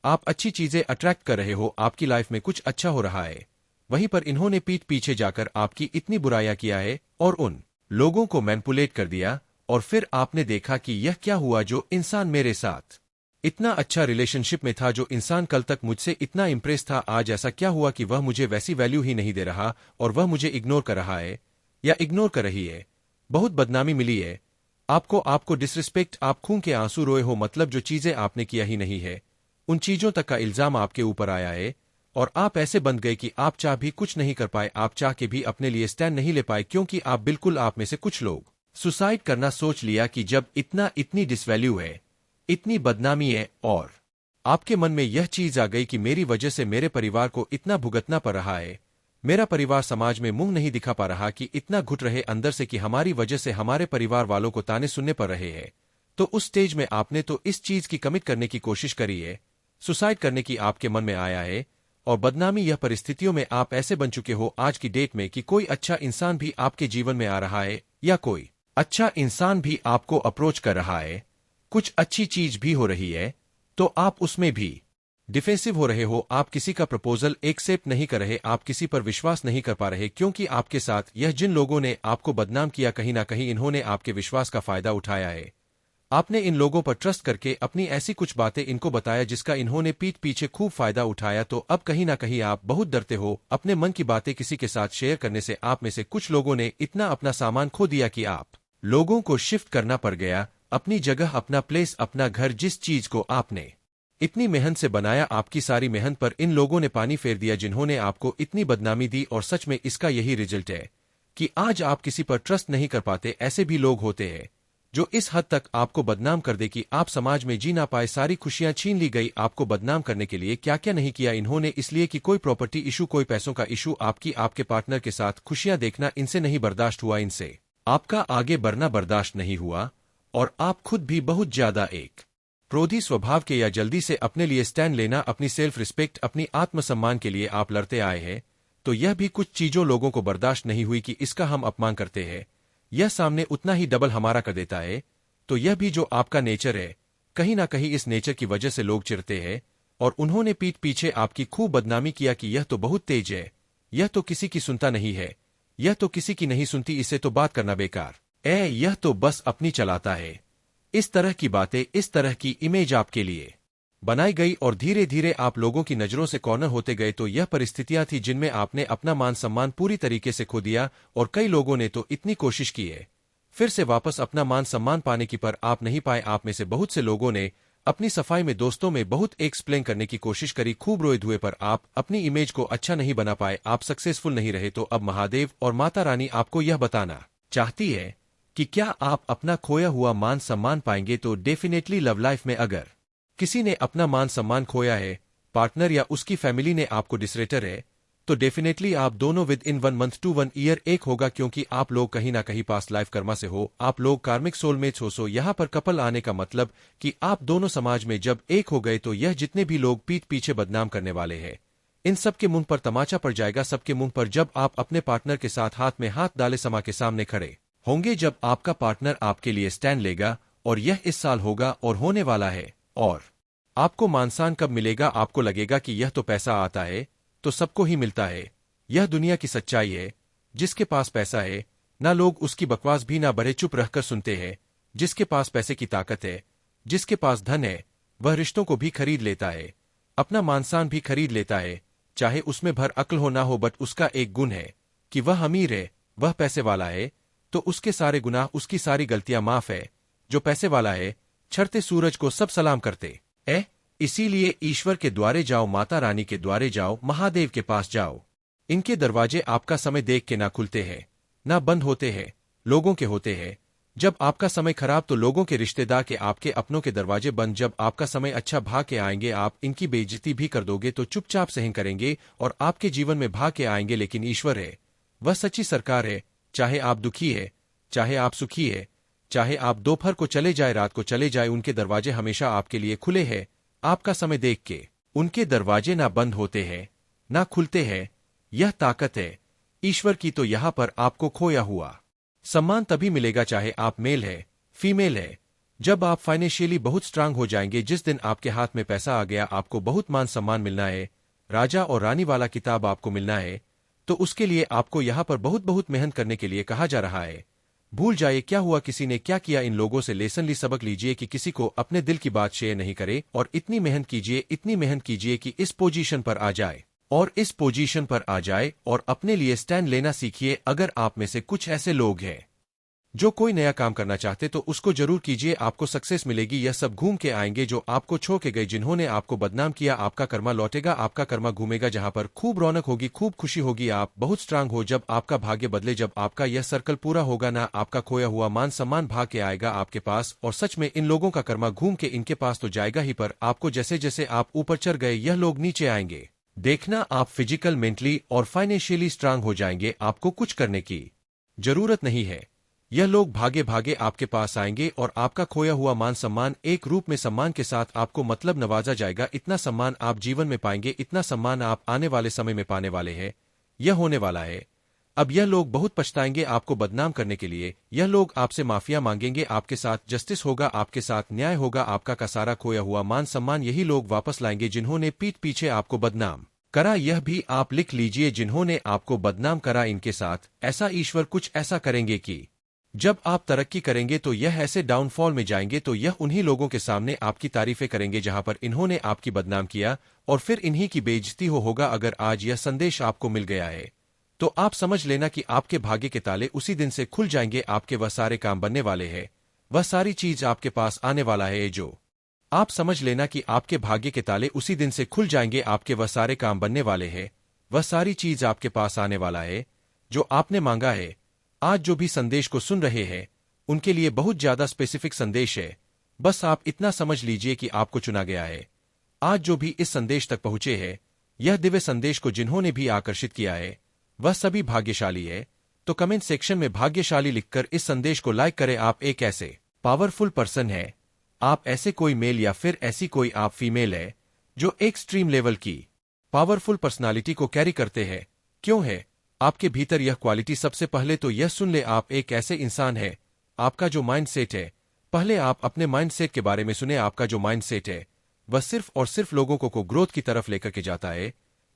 आप अच्छी चीजें अट्रैक्ट कर रहे हो, आपकी लाइफ में कुछ अच्छा हो रहा है। वहीं पर इन्होंने पीठ पीछे जाकर आपकी इतनी बुराइयां किया है और उन लोगों को मैनिपुलेट कर दिया, और फिर आपने देखा कि यह क्या हुआ। जो इंसान मेरे साथ इतना अच्छा रिलेशनशिप में था, जो इंसान कल तक मुझसे इतना इंप्रेस था, आज ऐसा क्या हुआ कि वह मुझे वैसी वैल्यू ही नहीं दे रहा, और वह मुझे इग्नोर कर रहा है या इग्नोर कर रही है। बहुत बदनामी मिली है आपको, आपको डिसरिस्पेक्ट, आप खून के आंसू रोए हो, मतलब जो चीजें आपने किया ही नहीं है, उन चीजों तक का इल्जाम आपके ऊपर आया है, और आप ऐसे बन गए कि आप चाह भी कुछ नहीं कर पाए, आप चाह के भी अपने लिए स्टैंड नहीं ले पाए, क्योंकि आप बिल्कुल, आप में से कुछ लोग सुसाइड करना सोच लिया कि जब इतनी डिसवैल्यू है, इतनी बदनामी है, और आपके मन में यह चीज आ गई कि मेरी वजह से मेरे परिवार को इतना भुगतना पड़ रहा है, मेरा परिवार समाज में मुंह नहीं दिखा पा रहा, कि इतना घुट रहे अंदर से कि हमारी वजह से हमारे परिवार वालों को ताने सुनने पड़ रहे हैं। तो उस स्टेज में आपने तो इस चीज की कमिट करने की कोशिश करी है, सुसाइड करने की आपके मन में आया है, और बदनामी, यह परिस्थितियों में आप ऐसे बन चुके हो आज की डेट में कि कोई अच्छा इंसान भी आपके जीवन में आ रहा है, या कोई अच्छा इंसान भी आपको अप्रोच कर रहा है, कुछ अच्छी चीज भी हो रही है, तो आप उसमें भी डिफेंसिव हो रहे हो, आप किसी का प्रपोजल एक्सेप्ट नहीं कर रहे, आप किसी पर विश्वास नहीं कर पा रहे, क्योंकि आपके साथ यह जिन लोगों ने आपको बदनाम किया, कहीं ना कहीं इन्होंने आपके विश्वास का फायदा उठाया है। आपने इन लोगों पर ट्रस्ट करके अपनी ऐसी कुछ बातें इनको बताया जिसका इन्होंने पीठ पीछे खूब फायदा उठाया, तो अब कहीं ना कहीं आप बहुत डरते हो अपने मन की बातें किसी के साथ शेयर करने से। आप में से कुछ लोगों ने इतना अपना सामान खो दिया कि आप लोगों को शिफ्ट करना पड़ गया, अपनी जगह, अपना प्लेस, अपना घर, जिस चीज को आपने इतनी मेहनत से बनाया, आपकी सारी मेहनत पर इन लोगों ने पानी फेर दिया, जिन्होंने आपको इतनी बदनामी दी, और सच में इसका यही रिजल्ट है कि आज आप किसी पर ट्रस्ट नहीं कर पाते। ऐसे भी लोग होते हैं जो इस हद तक आपको बदनाम कर दे कि आप समाज में जी ना पाए, सारी खुशियां छीन ली गई। आपको बदनाम करने के लिए क्या क्या नहीं किया इन्होंने, इसलिए कि कोई प्रॉपर्टी इशू, कोई पैसों का इशू, आपके पार्टनर के साथ खुशियां देखना इनसे नहीं बर्दाश्त हुआ, इनसे आपका आगे बढ़ना बर्दाश्त नहीं हुआ, और आप खुद भी बहुत ज्यादा एक क्रोधी स्वभाव के, या जल्दी से अपने लिए स्टैंड लेना, अपनी सेल्फ रिस्पेक्ट, अपनी आत्मसम्मान के लिए आप लड़ते आए हैं। तो यह भी कुछ चीजों लोगों को बर्दाश्त नहीं हुई कि इसका हम अपमान करते हैं, यह सामने उतना ही डबल हमारा कर देता है। तो यह भी जो आपका नेचर है, कहीं ना कहीं इस नेचर की वजह से लोग चिढ़ते हैं, और उन्होंने पीठ पीछे आपकी खूब बदनामी किया कि यह तो बहुत तेज है, यह तो किसी की सुनता नहीं है, यह तो किसी की नहीं सुनती, इसे तो बात करना बेकार, यह तो बस अपनी चलाता है। इस तरह की बातें, इस तरह की इमेज आपके लिए बनाई गई, और धीरे धीरे आप लोगों की नजरों से कॉर्नर होते गए। तो यह परिस्थितियां थी जिनमें आपने अपना मान सम्मान पूरी तरीके से खो दिया, और कई लोगों ने तो इतनी कोशिश की है फिर से वापस अपना मान सम्मान पाने की, पर आप नहीं पाए। आप में से बहुत से लोगों ने अपनी सफाई में, दोस्तों में बहुत एक्सप्लेन करने की कोशिश करी, खूब रोए धुए, पर आप अपनी इमेज को अच्छा नहीं बना पाए, आप सक्सेसफुल नहीं रहे। तो अब महादेव और माता रानी आपको यह बताना चाहती है कि क्या आप अपना खोया हुआ मान सम्मान पाएंगे। तो डेफिनेटली लव लाइफ में अगर किसी ने अपना मान सम्मान खोया है, पार्टनर या उसकी फैमिली ने आपको डिसरेटर है, तो डेफिनेटली आप दोनों with in 1 month to 1 year एक होगा, क्योंकि आप लोग कहीं ना कहीं पास्ट लाइफ कर्मा से हो, आप लोग कार्मिक सोलमेट्स हो। सो यहाँ पर कपल आने का मतलब कि आप दोनों समाज में जब एक हो गए तो यह जितने भी लोग पीठ पीछे बदनाम करने वाले हैं इन सब के मुंह पर तमाचा पड़ जाएगा, सबके मुंह पर, जब आप अपने पार्टनर के साथ हाथ में हाथ डाले समा के सामने खड़े होंगे, जब आपका पार्टनर आपके लिए स्टैंड लेगा। और यह इस साल होगा और होने वाला है। और आपको मानसान कब मिलेगा? आपको लगेगा कि यह तो पैसा आता है तो सबको ही मिलता है, यह दुनिया की सच्चाई है। जिसके पास पैसा है ना लोग उसकी बकवास भी ना बड़े चुप रहकर सुनते हैं। जिसके पास पैसे की ताकत है, जिसके पास धन है, वह रिश्तों को भी खरीद लेता है, अपना मानसान भी खरीद लेता है, चाहे उसमें भर अक्ल हो ना हो। बट उसका एक गुण है कि वह अमीर है, वह पैसे वाला है, तो उसके सारे गुनाह, उसकी सारी गलतियां माफ है। जो पैसे वाला है, छड़ते सूरज को सब सलाम करते इसीलिए ईश्वर के द्वारे जाओ, माता रानी के द्वारे जाओ, महादेव के पास जाओ। इनके दरवाजे आपका समय देख के ना खुलते हैं ना बंद होते हैं, लोगों के होते हैं। जब आपका समय खराब तो लोगों के, रिश्तेदार के, आपके अपनों के दरवाजे बंद। जब आपका समय अच्छा भाग के आएंगे, आप इनकी बेइज्जती भी कर दोगे तो चुपचाप सहन करेंगे और आपके जीवन में भाग के आएंगे। लेकिन ईश्वर है, वह सच्ची सरकार है। चाहे आप दुखी है, चाहे आप सुखी है, चाहे आप दोपहर को चले जाए, रात को चले जाए, उनके दरवाजे हमेशा आपके लिए खुले हैं। आपका समय देख के उनके दरवाजे ना बंद होते हैं ना खुलते हैं। यह ताकत है ईश्वर की। तो यहां पर आपको खोया हुआ सम्मान तभी मिलेगा, चाहे आप मेल है फीमेल है, जब आप फाइनेंशियली बहुत स्ट्रांग हो जाएंगे। जिस दिन आपके हाथ में पैसा आ गया, आपको बहुत मान सम्मान मिलना है, राजा और रानी वाला किताब आपको मिलना है। तो उसके लिए आपको यहां पर बहुत बहुत मेहनत करने के लिए कहा जा रहा है। भूल जाइए क्या हुआ, किसी ने क्या किया, इन लोगों से लेसन ली, सबक लीजिए कि किसी को अपने दिल की बात शेयर नहीं करे। और इतनी मेहनत कीजिए, इतनी मेहनत कीजिए कि इस पोजीशन पर आ जाए, और इस पोजीशन पर आ जाए और अपने लिए स्टैंड लेना सीखिए। अगर आप में से कुछ ऐसे लोग हैं जो कोई नया काम करना चाहते तो उसको जरूर कीजिए, आपको सक्सेस मिलेगी। यह सब घूम के आएंगे जो आपको छोड़ के गए, जिन्होंने आपको बदनाम किया। आपका कर्मा लौटेगा, आपका कर्मा घूमेगा, जहां पर खूब रौनक होगी, खूब खुशी होगी। आप बहुत स्ट्रांग हो जब आपका भाग्य बदले, जब आपका यह सर्कल पूरा होगा ना, आपका खोया हुआ मान सम्मान भाग के आएगा आपके पास। और सच में इन लोगों का कर्मा घूम के इनके पास तो जाएगा ही, पर आपको जैसे जैसे आप ऊपर चढ़ गए यह लोग नीचे आएंगे। देखना आप फिजिकल, मेंटली और फाइनेंशियली स्ट्रांग हो जाएंगे, आपको कुछ करने की जरूरत नहीं है। यह लोग भागे भागे आपके पास आएंगे और आपका खोया हुआ मान सम्मान एक रूप में सम्मान के साथ आपको मतलब नवाजा जाएगा। इतना सम्मान आप जीवन में पाएंगे, इतना सम्मान आप आने वाले समय में पाने वाले हैं। यह होने वाला है। अब यह लोग बहुत पछताएंगे आपको बदनाम करने के लिए। यह लोग आपसे माफिया मांगेंगे, आपके साथ जस्टिस होगा, आपके साथ न्याय होगा। आपका का सारा खोया हुआ मान सम्मान यही लोग वापस लाएंगे जिन्होंने पीठ पीछे आपको बदनाम करा। यह भी आप लिख लीजिए, जिन्होंने आपको बदनाम करा इनके साथ ऐसा ईश्वर कुछ ऐसा करेंगे कि जब आप तरक्की करेंगे तो यह ऐसे डाउनफॉल में जाएंगे तो यह उन्हीं लोगों के सामने आपकी तारीफें करेंगे जहां पर इन्होंने आपकी बदनाम किया, और फिर इन्हीं की बेइज्जती होगा। अगर आज यह संदेश आपको मिल गया है तो आप समझ लेना कि आपके भाग्य के ताले उसी दिन से खुल जाएंगे। आपके वह सारे काम बनने वाले हैं, वह सारी चीज आपके पास आने वाला है। जो आप समझ लेना कि आपके भाग्य के ताले उसी दिन से खुल जाएंगे, आपके वह सारे काम बनने वाले हैं, वह सारी चीज आपके पास आने वाला है जो आपने मांगा है। आज जो भी संदेश को सुन रहे हैं उनके लिए बहुत ज्यादा स्पेसिफिक संदेश है। बस आप इतना समझ लीजिए कि आपको चुना गया है। आज जो भी इस संदेश तक पहुंचे हैं, यह दिव्य संदेश को जिन्होंने भी आकर्षित किया है, वह सभी भाग्यशाली है। तो कमेंट सेक्शन में भाग्यशाली लिखकर इस संदेश को लाइक करें। आप एक ऐसे पावरफुल पर्सन है, आप ऐसे कोई मेल या फिर ऐसी कोई आप फीमेल है जो एक्सट्रीम लेवल की पावरफुल पर्सनालिटी को कैरी करते हैं। क्यों है आपके भीतर यह क्वालिटी? सबसे पहले तो यह सुन ले, आप एक ऐसे इंसान है, आपका जो माइंड सेट है, पहले आप अपने माइंड सेट के बारे में सुने। आपका जो माइंड सेट है वह सिर्फ और सिर्फ लोगों को ग्रोथ की तरफ लेकर के जाता है।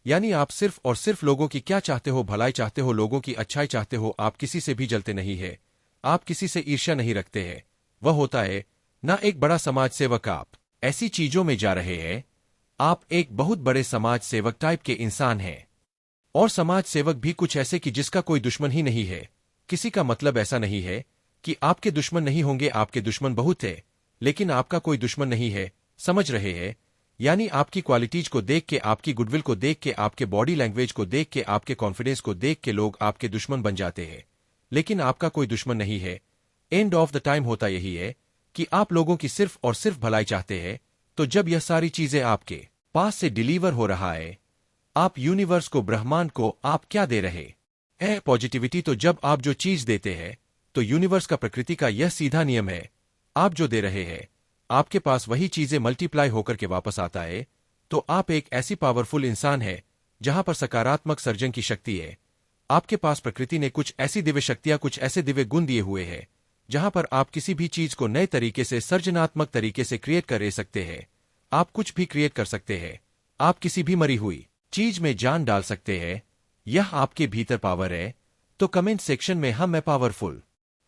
यानी आप सिर्फ और सिर्फ लोगों की क्या चाहते हो, भलाई चाहते हो, लोगों की अच्छाई चाहते हो। आप किसी से भी जलते नहीं है, आप किसी से ईर्ष्या नहीं रखते हैं। वह होता है ना एक बड़ा समाज सेवक। आप ऐसी चीजों में जा रहे हैं, आप एक बहुत बड़े समाज सेवक टाइप के इंसान हैं। और समाज सेवक भी कुछ ऐसे कि जिसका कोई दुश्मन ही नहीं है। किसी का मतलब ऐसा नहीं है कि आपके दुश्मन नहीं होंगे, आपके दुश्मन बहुत है, लेकिन आपका कोई दुश्मन नहीं है। समझ रहे हैं? यानी आपकी क्वालिटीज को देख के, आपकी गुडविल को देख के, आपके बॉडी लैंग्वेज को देख के, आपके कॉन्फिडेंस को देख के लोग आपके दुश्मन बन जाते हैं, लेकिन आपका कोई दुश्मन नहीं है। एंड ऑफ द टाइम होता यही है कि आप लोगों की सिर्फ और सिर्फ भलाई चाहते हैं। तो जब यह सारी चीजें आपके पास से डिलीवर हो रहा है, आप यूनिवर्स को, ब्रह्मांड को आप क्या दे रहे हैं? पॉजिटिविटी। तो जब आप जो चीज देते हैं तो यूनिवर्स का, प्रकृति का यह सीधा नियम है, आप जो दे रहे हैं आपके पास वही चीजें मल्टीप्लाई होकर के वापस आता है। तो आप एक ऐसी पावरफुल इंसान है जहां पर सकारात्मक सर्जन की शक्ति है। आपके पास प्रकृति ने कुछ ऐसी दिव्य शक्तियां, कुछ ऐसे दिव्य गुण दिए हुए हैं जहां पर आप किसी भी चीज को नए तरीके से, सर्जनात्मक तरीके से क्रिएट कर सकते हैं। आप कुछ भी क्रिएट कर सकते हैं। आप किसी भी मरी हुई चीज में जान डाल सकते हैं। यह आपके भीतर पावर है। तो कमेंट सेक्शन में हम मैं पावरफुल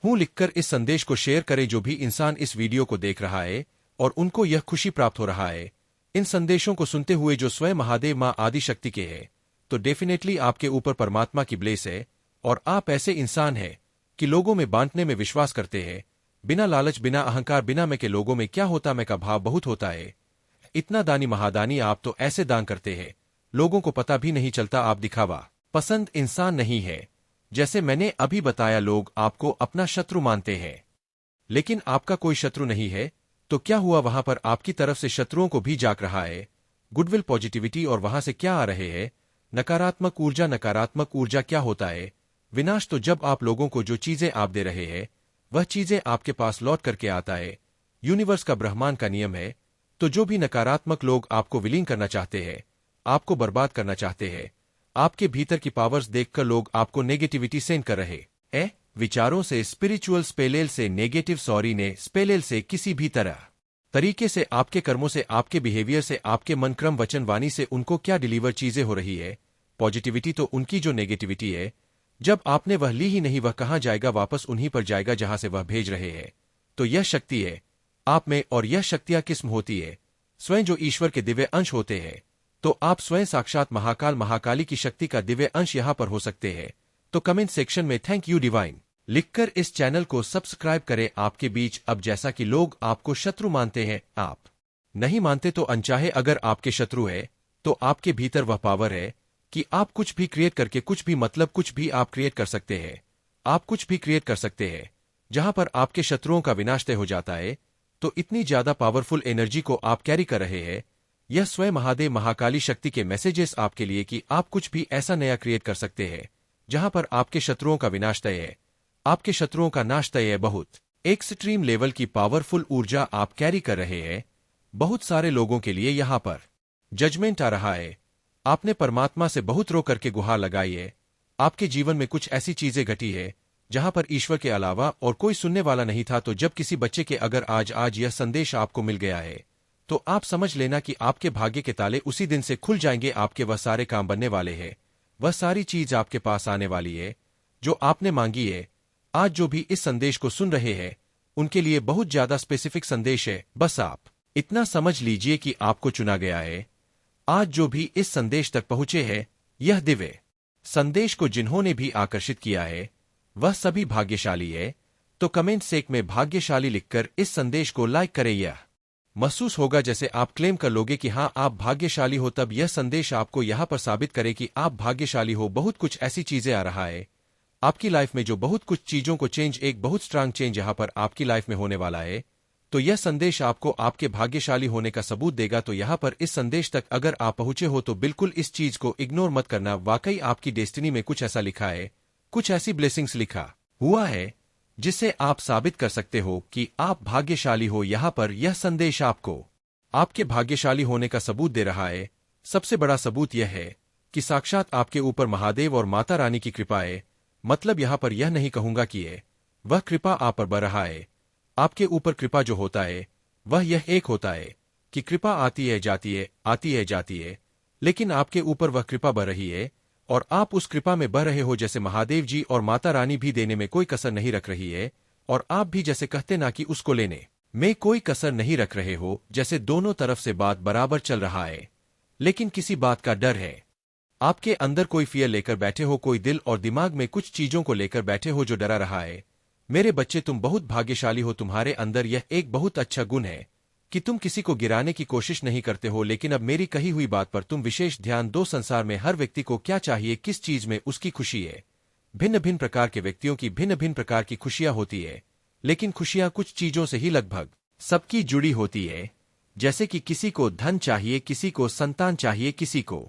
हूं लिखकर इस संदेश को शेयर करें। जो भी इंसान इस वीडियो को देख रहा है और उनको यह खुशी प्राप्त हो रहा है इन संदेशों को सुनते हुए, जो स्वयं महादेव मां आदि शक्ति के हैं, तो डेफिनेटली आपके ऊपर परमात्मा की ब्लेस है। और आप ऐसे इंसान हैं कि लोगों में बांटने में विश्वास करते हैं, बिना लालच, बिना अहंकार, बिना मैं के। लोगों में क्या होता मैं का भाव बहुत होता है। इतना दानी महादानी आप तो ऐसे दान करते हैं लोगों को पता भी नहीं चलता। आप दिखावा पसंद इंसान नहीं है। जैसे मैंने अभी बताया, लोग आपको अपना शत्रु मानते हैं, लेकिन आपका कोई शत्रु नहीं है। तो क्या हुआ, वहां पर आपकी तरफ से शत्रुओं को भी जाग रहा है गुडविल, पॉजिटिविटी। और वहां से क्या आ रहे हैं? नकारात्मक ऊर्जा। नकारात्मक ऊर्जा क्या होता है? विनाश। तो जब आप लोगों को जो चीजें आप दे रहे हैं वह चीजें आपके पास लौट करके आता है। यूनिवर्स का, ब्रह्मांड का नियम है। तो जो भी नकारात्मक लोग आपको विलीन करना चाहते हैं, आपको बर्बाद करना चाहते हैं, आपके भीतर की पावर्स देखकर लोग आपको नेगेटिविटी सेंड कर रहे हैं। विचारों से, स्पिरिचुअल स्पेलेल से, नेगेटिव सॉरी ने स्पेलेल से, किसी भी तरीके से, आपके कर्मों से, आपके बिहेवियर से, आपके मन, क्रम, वचन, वाणी से उनको क्या डिलीवर चीजें हो रही है? पॉजिटिविटी। तो उनकी जो नेगेटिविटी है, जब आपने वह ली ही नहीं, वह कहां जाएगा? वापस उन्हीं पर जाएगा जहां से वह भेज रहे हैं। तो यह शक्ति है आप में। और यह शक्तियां किस्म होती है स्वयं, जो ईश्वर के दिव्य अंश होते हैं। तो आप स्वयं साक्षात महाकाल, महाकाली की शक्ति का दिव्य अंश यहां पर हो सकते हैं। तो कमेंट सेक्शन में थैंक यू डिवाइन लिखकर इस चैनल को सब्सक्राइब करें। आपके बीच अब, जैसा कि लोग आपको शत्रु मानते हैं, आप नहीं मानते तो अनचाहे अगर आपके शत्रु है तो आपके भीतर वह पावर है कि आप कुछ भी क्रिएट करके, कुछ भी मतलब कुछ भी आप क्रिएट कर सकते हैं। आप कुछ भी क्रिएट कर सकते हैं जहां पर आपके शत्रुओं का विनाश तय हो जाता है। तो इतनी ज्यादा पावरफुल एनर्जी को आप कैरी कर रहे हैं। यह स्वयं महादेव, महाकाली शक्ति के मैसेजेस आपके लिए कि आप कुछ भी ऐसा नया क्रिएट कर सकते हैं जहां पर आपके शत्रुओं का विनाश तय है, आपके शत्रुओं का नाश तय है। बहुत एक्सट्रीम लेवल की पावरफुल ऊर्जा आप कैरी कर रहे हैं। बहुत सारे लोगों के लिए यहां पर जजमेंट आ रहा है। आपने परमात्मा से बहुत रो करके गुहार लगाई है। आपके जीवन में कुछ ऐसी चीजें घटी है जहां पर ईश्वर के अलावा और कोई सुनने वाला नहीं था। तो जब किसी बच्चे के अगर आज यह संदेश आपको मिल गया है तो आप समझ लेना कि आपके भाग्य के ताले उसी दिन से खुल जाएंगे। आपके वह सारे काम बनने वाले हैं। वह सारी चीज आपके पास आने वाली है जो आपने मांगी है। आज जो भी इस संदेश को सुन रहे हैं उनके लिए बहुत ज्यादा स्पेसिफिक संदेश है। बस आप इतना समझ लीजिए कि आपको चुना गया है। आज जो भी इस संदेश तक पहुंचे हैं, यह दिव्य संदेश को जिन्होंने भी आकर्षित किया है वह सभी भाग्यशाली है। तो कमेंट सेक में भाग्यशाली लिखकर इस संदेश को लाइक करें। यह महसूस होगा जैसे आप क्लेम कर लोगे कि हां आप भाग्यशाली हो। तब यह संदेश आपको यहां पर साबित करे कि आप भाग्यशाली हो। बहुत कुछ ऐसी चीजें आ रहा है आपकी लाइफ में जो बहुत कुछ चीजों को चेंज, एक बहुत स्ट्रांग चेंज यहां पर आपकी लाइफ में होने वाला है। तो यह संदेश आपको आपके भाग्यशाली होने का सबूत देगा। तो यहां पर इस संदेश तक अगर आप पहुंचे हो तो बिल्कुल इस चीज को इग्नोर मत करना। वाकई आपकी डेस्टिनी में कुछ ऐसा लिखा है, कुछ ऐसी ब्लेसिंग्स लिखा हुआ है जिससे आप साबित कर सकते हो कि आप भाग्यशाली हो। यहां पर यह संदेश आपको आपके भाग्यशाली होने का सबूत दे रहा है। सबसे बड़ा सबूत यह है कि साक्षात आपके ऊपर महादेव और माता रानी की कृपा है। मतलब यहां पर यह नहीं कहूंगा कि वह कृपा आप पर बढ़ रहा है। आपके ऊपर कृपा जो होता है वह यह एक होता है कि कृपा आती है जाती है, आती है जाती है, लेकिन आपके ऊपर वह कृपा बढ़ रही है और आप उस कृपा में बह रहे हो। जैसे महादेव जी और माता रानी भी देने में कोई कसर नहीं रख रही है और आप भी जैसे कहते ना कि उसको लेने में कोई कसर नहीं रख रहे हो। जैसे दोनों तरफ से बात बराबर चल रहा है, लेकिन किसी बात का डर है। आपके अंदर कोई फियर लेकर बैठे हो, कोई दिल और दिमाग में कुछ चीजों को लेकर बैठे हो जो डरा रहा है। मेरे बच्चे, तुम बहुत भाग्यशाली हो। तुम्हारे अंदर यह एक बहुत अच्छा गुण है कि तुम किसी को गिराने की कोशिश नहीं करते हो। लेकिन अब मेरी कही हुई बात पर तुम विशेष ध्यान दो। संसार में हर व्यक्ति को क्या चाहिए, किस चीज में उसकी खुशी है। भिन्न भिन्न प्रकार के व्यक्तियों की भिन्न भिन्न प्रकार की खुशियां होती है, लेकिन खुशियां कुछ चीजों से ही लगभग सबकी जुड़ी होती है। जैसे कि किसी को धन चाहिए, किसी को संतान चाहिए, किसी को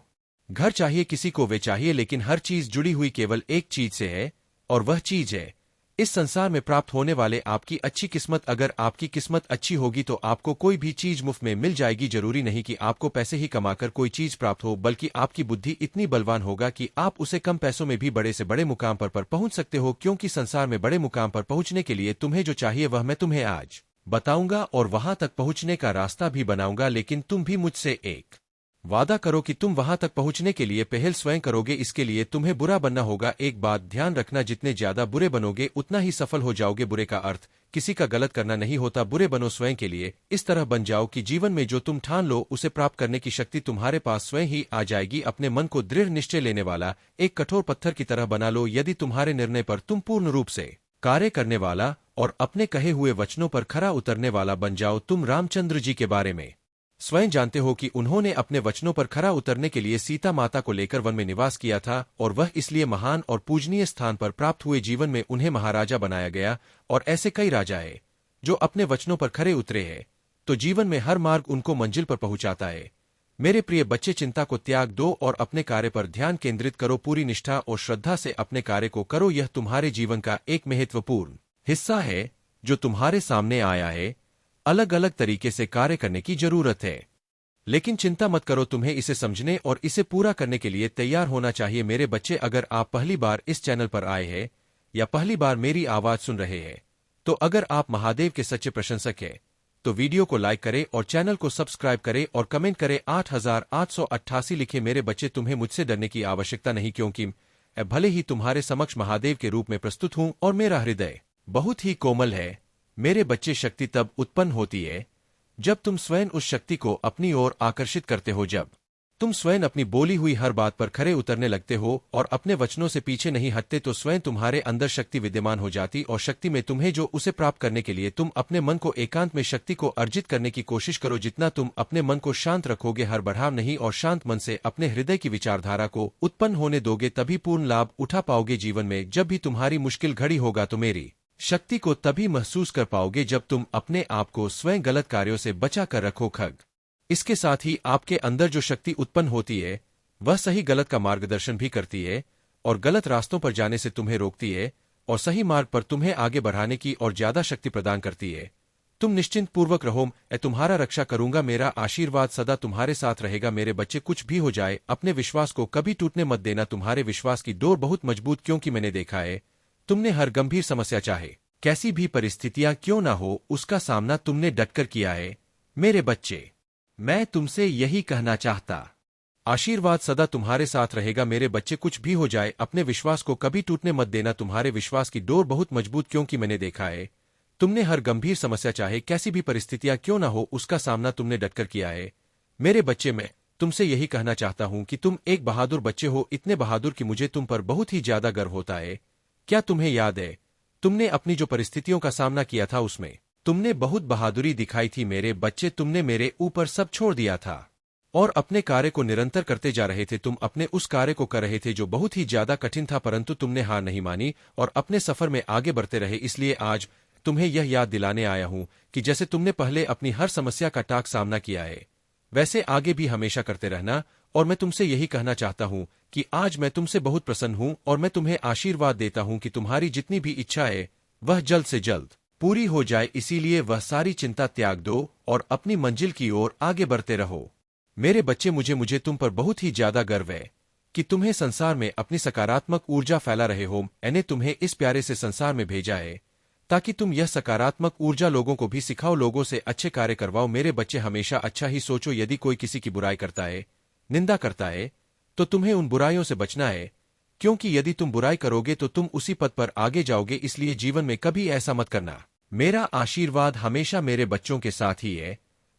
घर चाहिए किसी को वे चाहिए, लेकिन हर चीज जुड़ी हुई केवल एक चीज से है, और वह चीज है इस संसार में प्राप्त होने वाले आपकी अच्छी किस्मत। अगर आपकी किस्मत अच्छी होगी तो आपको कोई भी चीज मुफ्त में मिल जाएगी। जरूरी नहीं कि आपको पैसे ही कमाकर कोई चीज प्राप्त हो, बल्कि आपकी बुद्धि इतनी बलवान होगा कि आप उसे कम पैसों में भी बड़े से बड़े मुकाम पर पहुंच सकते हो। क्योंकि संसार में बड़े मुकाम पर पहुंचने के लिए तुम्हें जो चाहिए वह मैं तुम्हें आज बताऊंगा, और वहां तक पहुंचने का रास्ता भी बनाऊंगा। लेकिन तुम भी मुझसे एक वादा करो कि तुम वहां तक पहुंचने के लिए पहल स्वयं करोगे। इसके लिए तुम्हें बुरा बनना होगा। एक बात ध्यान रखना, जितने ज्यादा बुरे बनोगे उतना ही सफल हो जाओगे। बुरे का अर्थ किसी का गलत करना नहीं होता। बुरे बनो स्वयं के लिए। इस तरह बन जाओ कि जीवन में जो तुम ठान लो उसे प्राप्त करने की शक्ति तुम्हारे पास स्वयं ही आ जाएगी। अपने मन को दृढ़ निश्चय लेने वाला एक कठोर पत्थर की तरह बना लो। यदि तुम्हारे निर्णय पर तुम पूर्ण रूप से कार्य करने वाला और अपने कहे हुए वचनों पर खरा उतरने वाला बन जाओ। तुम रामचंद्र जी के बारे में स्वयं जानते हो कि उन्होंने अपने वचनों पर खरा उतरने के लिए सीता माता को लेकर वन में निवास किया था, और वह इसलिए महान और पूजनीय स्थान पर प्राप्त हुए। जीवन में उन्हें महाराजा बनाया गया, और ऐसे कई राजा है जो अपने वचनों पर खरे उतरे हैं। तो जीवन में हर मार्ग उनको मंजिल पर पहुंचाता है। मेरे प्रिय बच्चे, चिंता को त्याग दो और अपने कार्य पर ध्यान केंद्रित करो। पूरी निष्ठा और श्रद्धा से अपने कार्य को करो। यह तुम्हारे जीवन का एक महत्वपूर्ण हिस्सा है जो तुम्हारे सामने आया है। अलग अलग तरीके से कार्य करने की जरूरत है, लेकिन चिंता मत करो, तुम्हें इसे समझने और इसे पूरा करने के लिए तैयार होना चाहिए। मेरे बच्चे, अगर आप पहली बार इस चैनल पर आए हैं या पहली बार मेरी आवाज सुन रहे हैं, तो अगर आप महादेव के सच्चे प्रशंसक हैं तो वीडियो को लाइक करें और चैनल को सब्सक्राइब करें और कमेंट करें 8888 लिखे। मेरे बच्चे, तुम्हें मुझसे डरने की आवश्यकता नहीं, क्योंकि मैं भले ही तुम्हारे समक्ष महादेव के रूप में प्रस्तुत हूं और मेरा हृदय बहुत ही कोमल है। मेरे बच्चे, शक्ति तब उत्पन्न होती है जब तुम स्वयं उस शक्ति को अपनी ओर आकर्षित करते हो। जब तुम स्वयं अपनी बोली हुई हर बात पर खरे उतरने लगते हो और अपने वचनों से पीछे नहीं हटते, तो स्वयं तुम्हारे अंदर शक्ति विद्यमान हो जाती। और शक्ति में तुम्हें जो उसे प्राप्त करने के लिए तुम अपने मन को एकांत में शक्ति को अर्जित करने की कोशिश करो। जितना तुम अपने मन को शांत रखोगे, हर बढ़ाव नहीं, और शांत मन से अपने हृदय की विचारधारा को उत्पन्न होने दोगे, तभी पूर्ण लाभ उठा पाओगे जीवन में। जब भी तुम्हारी मुश्किल घड़ी होगा तो मेरी शक्ति को तभी महसूस कर पाओगे जब तुम अपने आप को स्वयं गलत कार्यों से बचा कर रखो। खग इसके साथ ही आपके अंदर जो शक्ति उत्पन्न होती है वह सही गलत का मार्गदर्शन भी करती है, और गलत रास्तों पर जाने से तुम्हें रोकती है, और सही मार्ग पर तुम्हें आगे बढ़ाने की और ज्यादा शक्ति प्रदान करती है। तुम निश्चिंत पूर्वक रहो, मैं तुम्हारा रक्षा करूंगा। मेरा आशीर्वाद सदा तुम्हारे साथ रहेगा। मेरे बच्चे, कुछ भी हो जाए अपने विश्वास को कभी टूटने मत देना। तुम्हारे विश्वास की डोर बहुत मजबूत, क्योंकि मैंने देखा है तुमने हर गंभीर समस्या, चाहे कैसी भी परिस्थितियां क्यों ना हो, उसका सामना तुमने डटकर किया है। मेरे बच्चे, मैं तुमसे यही कहना चाहता, आशीर्वाद सदा तुम्हारे साथ रहेगा। मेरे बच्चे, कुछ भी हो जाए अपने विश्वास को कभी टूटने मत देना। तुम्हारे विश्वास की डोर बहुत मजबूत, क्योंकि मैंने देखा है तुमने हर गंभीर समस्या, चाहे कैसी भी परिस्थितियां क्यों ना हो, उसका सामना तुमने डटकर किया है। मेरे बच्चे, मैं तुमसे यही कहना चाहता हूं कि तुम एक बहादुर बच्चे हो, इतने बहादुर कि मुझे तुम पर बहुत ही ज्यादा गर्व होता है। क्या तुम्हें याद है तुमने अपनी जो परिस्थितियों का सामना किया था उसमें तुमने बहुत बहादुरी दिखाई थी। मेरे बच्चे, तुमने मेरे ऊपर सब छोड़ दिया था और अपने कार्य को निरंतर करते जा रहे थे। तुम अपने उस कार्य को कर रहे थे जो बहुत ही ज्यादा कठिन था, परंतु तुमने हार नहीं मानी और अपने सफर में आगे बढ़ते रहे। इसलिए आज तुम्हें यह याद दिलाने आया हूं कि जैसे तुमने पहले अपनी हर समस्या का टाक सामना किया है, वैसे आगे भी हमेशा करते रहना। और मैं तुमसे यही कहना चाहता हूं कि आज मैं तुमसे बहुत प्रसन्न हूं और मैं तुम्हें आशीर्वाद देता हूं कि तुम्हारी जितनी भी इच्छा है वह जल्द से जल्द पूरी हो जाए। इसीलिए वह सारी चिंता त्याग दो और अपनी मंजिल की ओर आगे बढ़ते रहो। मेरे बच्चे, मुझे तुम पर बहुत ही ज्यादा गर्व है कि तुम्हें संसार में अपनी सकारात्मक ऊर्जा फैला रहे हो। मैंने तुम्हें इस प्यारे से संसार में भेजा है ताकि तुम यह सकारात्मक ऊर्जा लोगों को भी सिखाओ, लोगों से अच्छे कार्य करवाओ। मेरे बच्चे, हमेशा अच्छा ही सोचो। यदि कोई किसी की बुराई करता है, निंदा करता है, तो तुम्हें उन बुराइयों से बचना है, क्योंकि यदि तुम बुराई करोगे तो तुम उसी पद पर आगे जाओगे। इसलिए जीवन में कभी ऐसा मत करना। मेरा आशीर्वाद हमेशा मेरे बच्चों के साथ ही है।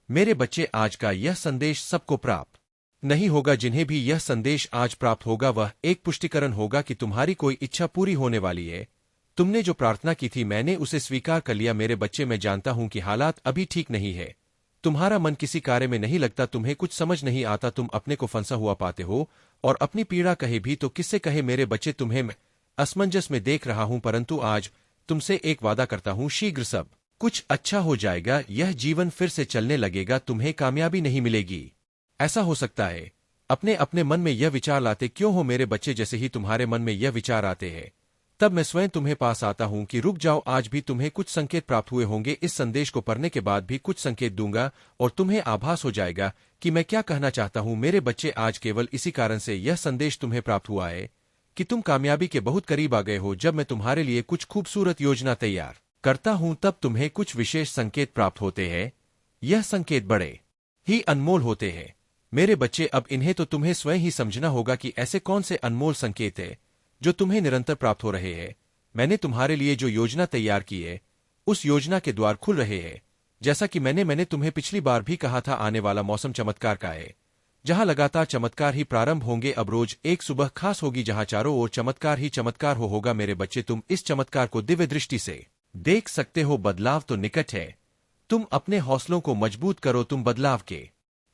मेरे बच्चे, आज का यह संदेश सबको प्राप्त नहीं होगा। जिन्हें भी यह संदेश आज प्राप्त होगा वह एक पुष्टिकरण होगा कि तुम्हारी कोई इच्छा पूरी होने वाली है। तुमने जो प्रार्थना की थी मैंने उसे स्वीकार कर लिया। मेरे बच्चे, मैं जानता हूं कि हालात अभी ठीक नहीं है, तुम्हारा मन किसी कार्य में नहीं लगता, तुम्हें कुछ समझ नहीं आता, तुम अपने को फंसा हुआ पाते हो और अपनी पीड़ा कहे भी तो किससे कहे। मेरे बच्चे, तुम्हें मैं असमंजस में देख रहा हूं, परंतु आज तुमसे एक वादा करता हूं, शीघ्र सब कुछ अच्छा हो जाएगा। यह जीवन फिर से चलने लगेगा, तुम्हें कामयाबी नहीं मिलेगी। ऐसा हो सकता है अपने अपने मन में यह विचार लाते क्यों हो मेरे बच्चे? जैसे ही तुम्हारे मन में यह विचार आते हैं तब मैं स्वयं तुम्हें पास आता हूं कि रुक जाओ, आज भी तुम्हें कुछ संकेत प्राप्त हुए होंगे। इस संदेश को पढ़ने के बाद भी कुछ संकेत दूंगा और तुम्हें आभास हो जाएगा कि मैं क्या कहना चाहता हूं। मेरे बच्चे, आज केवल इसी कारण से यह संदेश तुम्हें प्राप्त हुआ है कि तुम कामयाबी के बहुत करीब आ गए हो। जब मैं तुम्हारे लिए कुछ खूबसूरत योजना तैयार करता हूं तब तुम्हें कुछ विशेष संकेत प्राप्त होते हैं। यह संकेत बड़े ही अनमोल होते हैं मेरे बच्चे। अब इन्हें तो तुम्हें स्वयं ही समझना होगा कि ऐसे कौन से अनमोल संकेत है जो तुम्हें निरंतर प्राप्त हो रहे हैं। मैंने तुम्हारे लिए जो योजना तैयार की है उस योजना के द्वार खुल रहे हैं। जैसा कि मैंने तुम्हें पिछली बार भी कहा था, आने वाला मौसम चमत्कार का है, जहां लगातार चमत्कार ही प्रारंभ होंगे। अब रोज एक सुबह खास होगी जहां चारों ओर चमत्कार ही चमत्कार होगा मेरे बच्चे। तुम इस चमत्कार को दिव्य दृष्टि से देख सकते हो। बदलाव तो निकट है, तुम अपने हौसलों को मजबूत करो। तुम बदलाव के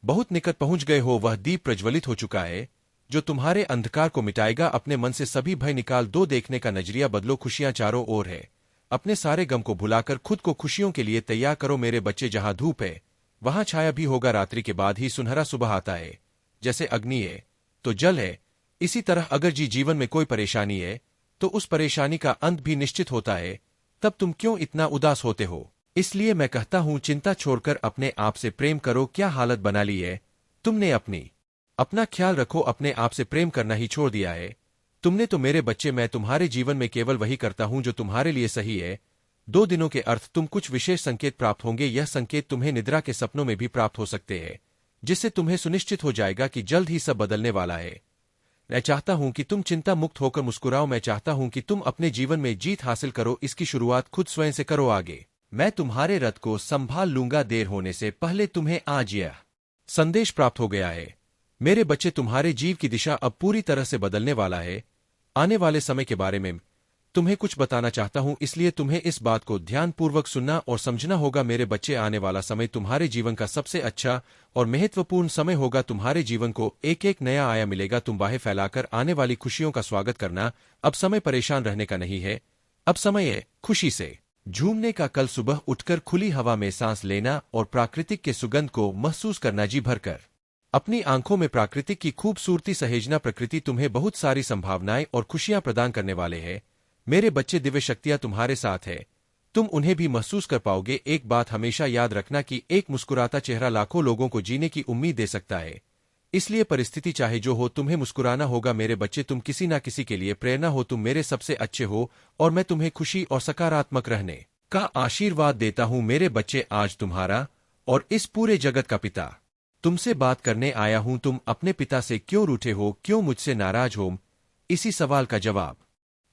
बहुत निकट पहुंच गए हो। वह दीप प्रज्वलित हो चुका है जो तुम्हारे अंधकार को मिटाएगा। अपने मन से सभी भय निकाल दो, देखने का नजरिया बदलो। खुशियां चारों ओर है, अपने सारे गम को भुलाकर खुद को खुशियों के लिए तैयार करो मेरे बच्चे। जहां धूप है वहां छाया भी होगा, रात्रि के बाद ही सुनहरा सुबह आता है। जैसे अग्नि है तो जल है, इसी तरह अगर जीवन में कोई परेशानी है तो उस परेशानी का अंत भी निश्चित होता है। तब तुम क्यों इतना उदास होते हो? इसलिए मैं कहता हूं, चिंता छोड़कर अपने आप से प्रेम करो। क्या हालत बना ली है तुमने? अपना ख्याल रखो। अपने आप से प्रेम करना ही छोड़ दिया है तुमने तो मेरे बच्चे। मैं तुम्हारे जीवन में केवल वही करता हूं जो तुम्हारे लिए सही है। 2 दिनों के अर्थ तुम कुछ विशेष संकेत प्राप्त होंगे। यह संकेत तुम्हें निद्रा के सपनों में भी प्राप्त हो सकते हैं, जिससे तुम्हें सुनिश्चित हो जाएगा कि जल्द ही सब बदलने वाला है। मैं चाहता हूं कि तुम चिंता मुक्त होकर मुस्कुराओ। मैं चाहता हूं कि तुम अपने जीवन में जीत हासिल करो। इसकी शुरुआत खुद स्वयं से करो। आगे मैं तुम्हारे रथ को संभाल लूंगा। देर होने से पहले तुम्हें आज यह संदेश प्राप्त हो गया है मेरे बच्चे। तुम्हारे जीव की दिशा अब पूरी तरह से बदलने वाला है। आने वाले समय के बारे में तुम्हें कुछ बताना चाहता हूं, इसलिए तुम्हें इस बात को ध्यानपूर्वक सुनना और समझना होगा मेरे बच्चे। आने वाला समय तुम्हारे जीवन का सबसे अच्छा और महत्वपूर्ण समय होगा। तुम्हारे जीवन को एक एक नया आयाम मिलेगा। तुम बाहें फैलाकर आने वाली खुशियों का स्वागत करना। अब समय परेशान रहने का नहीं है, अब समय है खुशी से झूमने का। कल सुबह उठकर खुली हवा में सांस लेना और प्राकृतिक के सुगंध को महसूस करना। जी भरकर अपनी आंखों में प्राकृतिक की खूबसूरती सहेजना। प्रकृति तुम्हें बहुत सारी संभावनाएं और खुशियां प्रदान करने वाले हैं मेरे बच्चे। दिव्य शक्तियां तुम्हारे साथ है, तुम उन्हें भी महसूस कर पाओगे। एक बात हमेशा याद रखना कि एक मुस्कुराता चेहरा लाखों लोगों को जीने की उम्मीद दे सकता है। इसलिए परिस्थिति चाहे जो हो, तुम्हें मुस्कुराना होगा मेरे बच्चे। तुम किसी ना किसी के लिए प्रेरणा हो, तुम मेरे सबसे अच्छे हो और मैं तुम्हें खुशी और सकारात्मक रहने का आशीर्वाद देता हूं मेरे बच्चे। आज तुम्हारा और इस पूरे जगत का पिता तुमसे बात करने आया हूं। तुम अपने पिता से क्यों रूठे हो, क्यों मुझसे नाराज हो? इसी सवाल का जवाब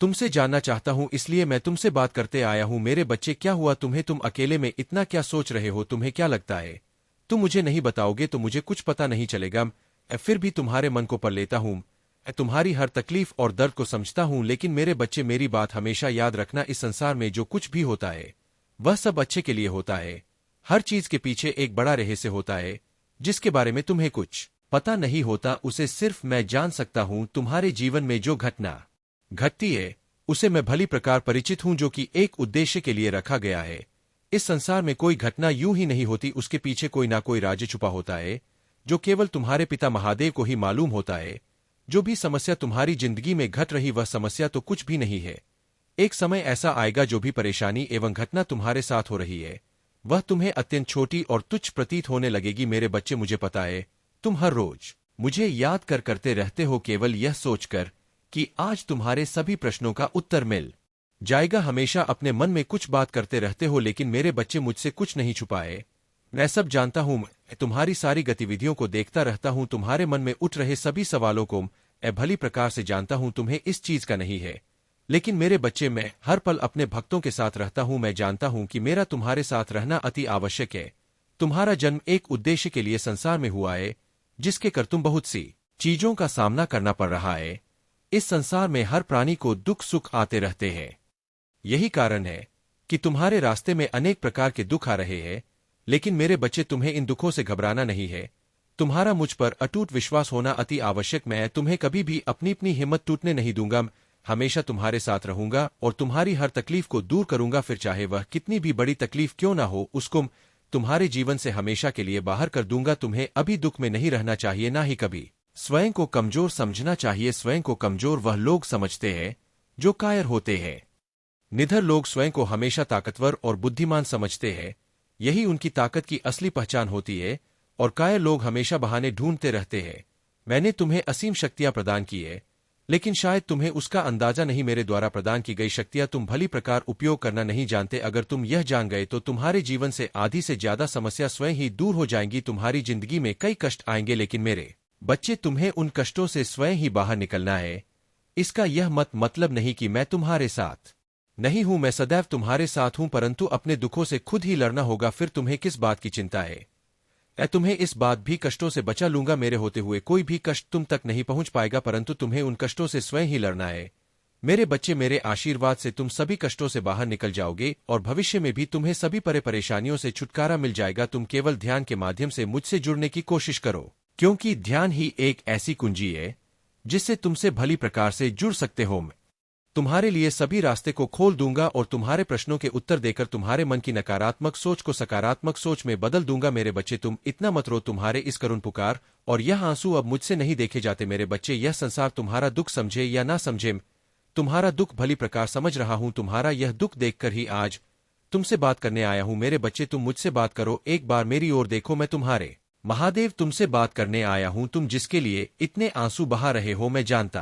तुमसे जानना चाहता हूं, इसलिए मैं तुमसे बात करते आया हूं मेरे बच्चे। क्या हुआ तुम्हें? तुम अकेले में इतना क्या सोच रहे हो? तुम्हें क्या लगता है तुम मुझे नहीं बताओगे तो मुझे कुछ पता नहीं चलेगा? फिर भी तुम्हारे मन को पढ़ लेता हूं, तुम्हारी हर तकलीफ और दर्द को समझता हूं। लेकिन मेरे बच्चे, मेरी बात हमेशा याद रखना, इस संसार में जो कुछ भी होता है वह सब अच्छे के लिए होता है। हर चीज के पीछे एक बड़ा रहस्य होता है जिसके बारे में तुम्हें कुछ पता नहीं होता, उसे सिर्फ मैं जान सकता हूं। तुम्हारे जीवन में जो घटना घटती है उसे मैं भली प्रकार परिचित हूं, जो कि एक उद्देश्य के लिए रखा गया है। इस संसार में कोई घटना यूं ही नहीं होती, उसके पीछे कोई ना कोई राज छुपा होता है जो केवल तुम्हारे पिता महादेव को ही मालूम होता है। जो भी समस्या तुम्हारी जिंदगी में घट रही वह समस्या तो कुछ भी नहीं है। एक समय ऐसा आएगा जो भी परेशानी एवं घटना तुम्हारे साथ हो रही है वह तुम्हें अत्यंत छोटी और तुच्छ प्रतीत होने लगेगी मेरे बच्चे। मुझे पता है तुम हर रोज मुझे याद करते रहते हो, केवल यह सोचकर कि आज तुम्हारे सभी प्रश्नों का उत्तर मिल जाएगा। हमेशा अपने मन में कुछ बात करते रहते हो, लेकिन मेरे बच्चे मुझसे कुछ नहीं छुपाए। मैं सब जानता हूं, मैं तुम्हारी सारी गतिविधियों को देखता रहता हूं, तुम्हारे मन में उठ रहे सभी सवालों को मैं भली प्रकार से जानता हूं। तुम्हें इस चीज का नहीं है, लेकिन मेरे बच्चे, मैं हर पल अपने भक्तों के साथ रहता हूं। मैं जानता हूं कि मेरा तुम्हारे साथ रहना अति आवश्यक है। तुम्हारा जन्म एक उद्देश्य के लिए संसार में हुआ है जिसके कर तुम बहुत सी चीजों का सामना करना पड़ रहा है। इस संसार में हर प्राणी को दुख सुख आते रहते हैं, यही कारण है कि तुम्हारे रास्ते में अनेक प्रकार के दुख आ रहे हैं। लेकिन मेरे बच्चे, तुम्हें इन दुखों से घबराना नहीं है। तुम्हारा मुझ पर अटूट विश्वास होना अति आवश्यक। मैं तुम्हें कभी भी अपनी हिम्मत टूटने नहीं दूंगा। हमेशा तुम्हारे साथ रहूंगा और तुम्हारी हर तकलीफ को दूर करूंगा, फिर चाहे वह कितनी भी बड़ी तकलीफ क्यों ना हो, उसको तुम्हारे जीवन से हमेशा के लिए बाहर कर दूंगा। तुम्हें अभी दुख में नहीं रहना चाहिए, ना ही कभी स्वयं को कमजोर समझना चाहिए। स्वयं को कमजोर वह लोग समझते हैं जो कायर होते हैं। निडर लोग स्वयं को हमेशा ताकतवर और बुद्धिमान समझते हैं, यही उनकी ताकत की असली पहचान होती है। और कायर लोग हमेशा बहाने ढूंढते रहते हैं। मैंने तुम्हें असीम शक्तियां प्रदान की है, लेकिन शायद तुम्हें उसका अंदाजा नहीं। मेरे द्वारा प्रदान की गई शक्तियां तुम भली प्रकार उपयोग करना नहीं जानते। अगर तुम यह जान गए तो तुम्हारे जीवन से आधी से ज्यादा समस्या स्वयं ही दूर हो जाएंगी। तुम्हारी जिंदगी में कई कष्ट आएंगे, लेकिन मेरे बच्चे तुम्हें उन कष्टों से स्वयं ही बाहर निकलना है। इसका यह मतलब नहीं कि मैं तुम्हारे साथ नहीं हूं। मैं सदैव तुम्हारे साथ हूं, परंतु अपने दुखों से खुद ही लड़ना होगा। फिर तुम्हें किस बात की चिंता है? मैं तुम्हें इस बात भी कष्टों से बचा लूंगा। मेरे होते हुए कोई भी कष्ट तुम तक नहीं पहुंच पाएगा, परंतु तुम्हें उन कष्टों से स्वयं ही लड़ना है। मेरे बच्चे, मेरे आशीर्वाद से तुम सभी कष्टों से बाहर निकल जाओगे और भविष्य में भी तुम्हें सभी परेशानियों से छुटकारा मिल जाएगा। तुम केवल ध्यान के माध्यम से मुझसे जुड़ने की कोशिश करो, क्योंकि ध्यान ही एक ऐसी कुंजी है जिससे तुमसे भली प्रकार से जुड़ सकते हो। मैं तुम्हारे लिए सभी रास्ते को खोल दूंगा और तुम्हारे प्रश्नों के उत्तर देकर तुम्हारे मन की नकारात्मक सोच को सकारात्मक सोच में बदल दूंगा। मेरे बच्चे, तुम इतना मत रो। तुम्हारे इस करुण पुकार और यह आंसू अब मुझसे नहीं देखे जाते। मेरे बच्चे, यह संसार तुम्हारा दुख समझे या ना समझे, तुम्हारा दुख भली प्रकार समझ रहा हूं। तुम्हारा यह दुख देखकर ही आज तुमसे बात करने आया हूं। मेरे बच्चे, तुम मुझसे बात करो। एक बार मेरी ओर देखो। मैं तुम्हारे महादेव तुमसे बात करने आया हूं। तुम जिसके लिए इतने आंसू बहा रहे हो, मैं जानता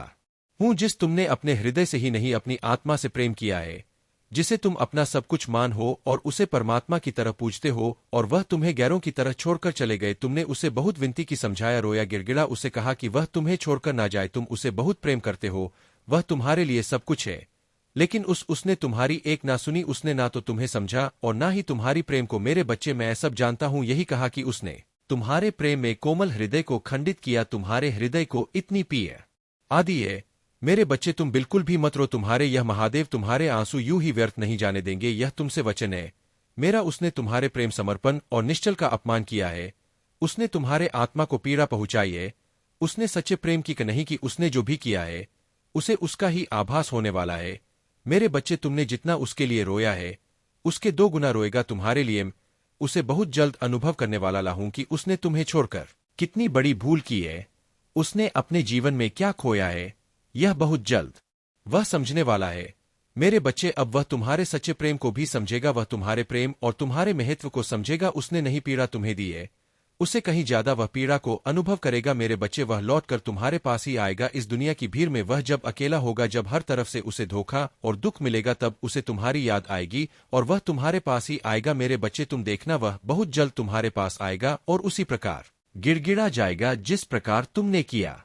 हूं। जिस तुमने अपने हृदय से ही नहीं अपनी आत्मा से प्रेम किया है, जिसे तुम अपना सब कुछ मान हो और उसे परमात्मा की तरह पूजते हो, और वह तुम्हें गैरों की तरह छोड़कर चले गए। तुमने उसे बहुत विनती की, समझाया, रोया, गिड़गिड़ा, उसे कहा कि वह तुम्हें छोड़कर ना जाए। तुम उसे बहुत प्रेम करते हो, वह तुम्हारे लिए सब कुछ है, लेकिन उसने तुम्हारी एक ना सुनी। उसने ना तो तुम्हें समझा और ना ही तुम्हारी प्रेम को। मेरे बच्चे, मैं सब जानता हूं। यही कहा कि उसने तुम्हारे प्रेम में कोमल हृदय को खंडित किया, तुम्हारे हृदय को इतनी पीड़ आदि है। मेरे बच्चे, तुम बिल्कुल भी मत रो। तुम्हारे यह महादेव तुम्हारे आंसू यूं ही व्यर्थ नहीं जाने देंगे। यह तुमसे वचन है मेरा। उसने तुम्हारे प्रेम, समर्पण और निश्चल का अपमान किया है। उसने तुम्हारे आत्मा को पीड़ा पहुंचाई है। उसने सच्चे प्रेम की नहीं की। उसने जो भी किया है उसे उसका ही आभास होने वाला है। मेरे बच्चे, तुमने जितना उसके लिए रोया है उसके 2 गुना रोएगा तुम्हारे लिए। उसे बहुत जल्द अनुभव करने वाला लाहूं कि उसने तुम्हें छोड़कर कितनी बड़ी भूल की है, उसने अपने जीवन में क्या खोया है, यह बहुत जल्द वह समझने वाला है। मेरे बच्चे, अब वह तुम्हारे सच्चे प्रेम को भी समझेगा। वह तुम्हारे प्रेम और तुम्हारे महत्व को समझेगा। उसने नहीं पीड़ा तुम्हें दी है, उसे कहीं ज्यादा वह पीड़ा को अनुभव करेगा। मेरे बच्चे, वह लौटकर तुम्हारे पास ही आएगा। इस दुनिया की भीड़ में वह जब अकेला होगा, जब हर तरफ से उसे धोखा और दुख मिलेगा, तब उसे तुम्हारी याद आएगी और वह तुम्हारे पास ही आएगा। मेरे बच्चे, तुम देखना, वह बहुत जल्द तुम्हारे पास आएगा और उसी प्रकार गिड़गिड़ा जाएगा जिस प्रकार तुमने किया।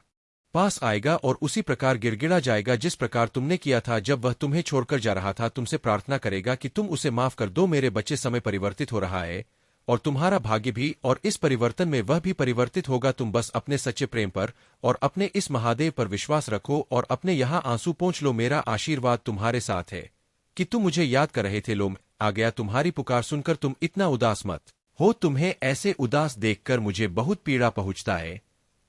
पास आएगा और उसी प्रकार गिड़गिड़ा जाएगा जिस प्रकार तुमने किया था जब वह तुम्हें छोड़कर जा रहा था। तुमसे प्रार्थना करेगा कि तुम उसे माफ कर दो। मेरे बच्चे, समय परिवर्तित हो रहा है और तुम्हारा भाग्य भी, और इस परिवर्तन में वह भी परिवर्तित होगा। तुम बस अपने सच्चे प्रेम पर और अपने इस महादेव पर विश्वास रखो और अपने यहां आंसू पोंछ लो। मेरा आशीर्वाद तुम्हारे साथ है कि तुम मुझे याद कर रहे थे। लो, आ गया तुम्हारी पुकार सुनकर। तुम इतना उदास मत हो। तुम्हें ऐसे उदास देखकर मुझे बहुत पीड़ा पहुंचता है।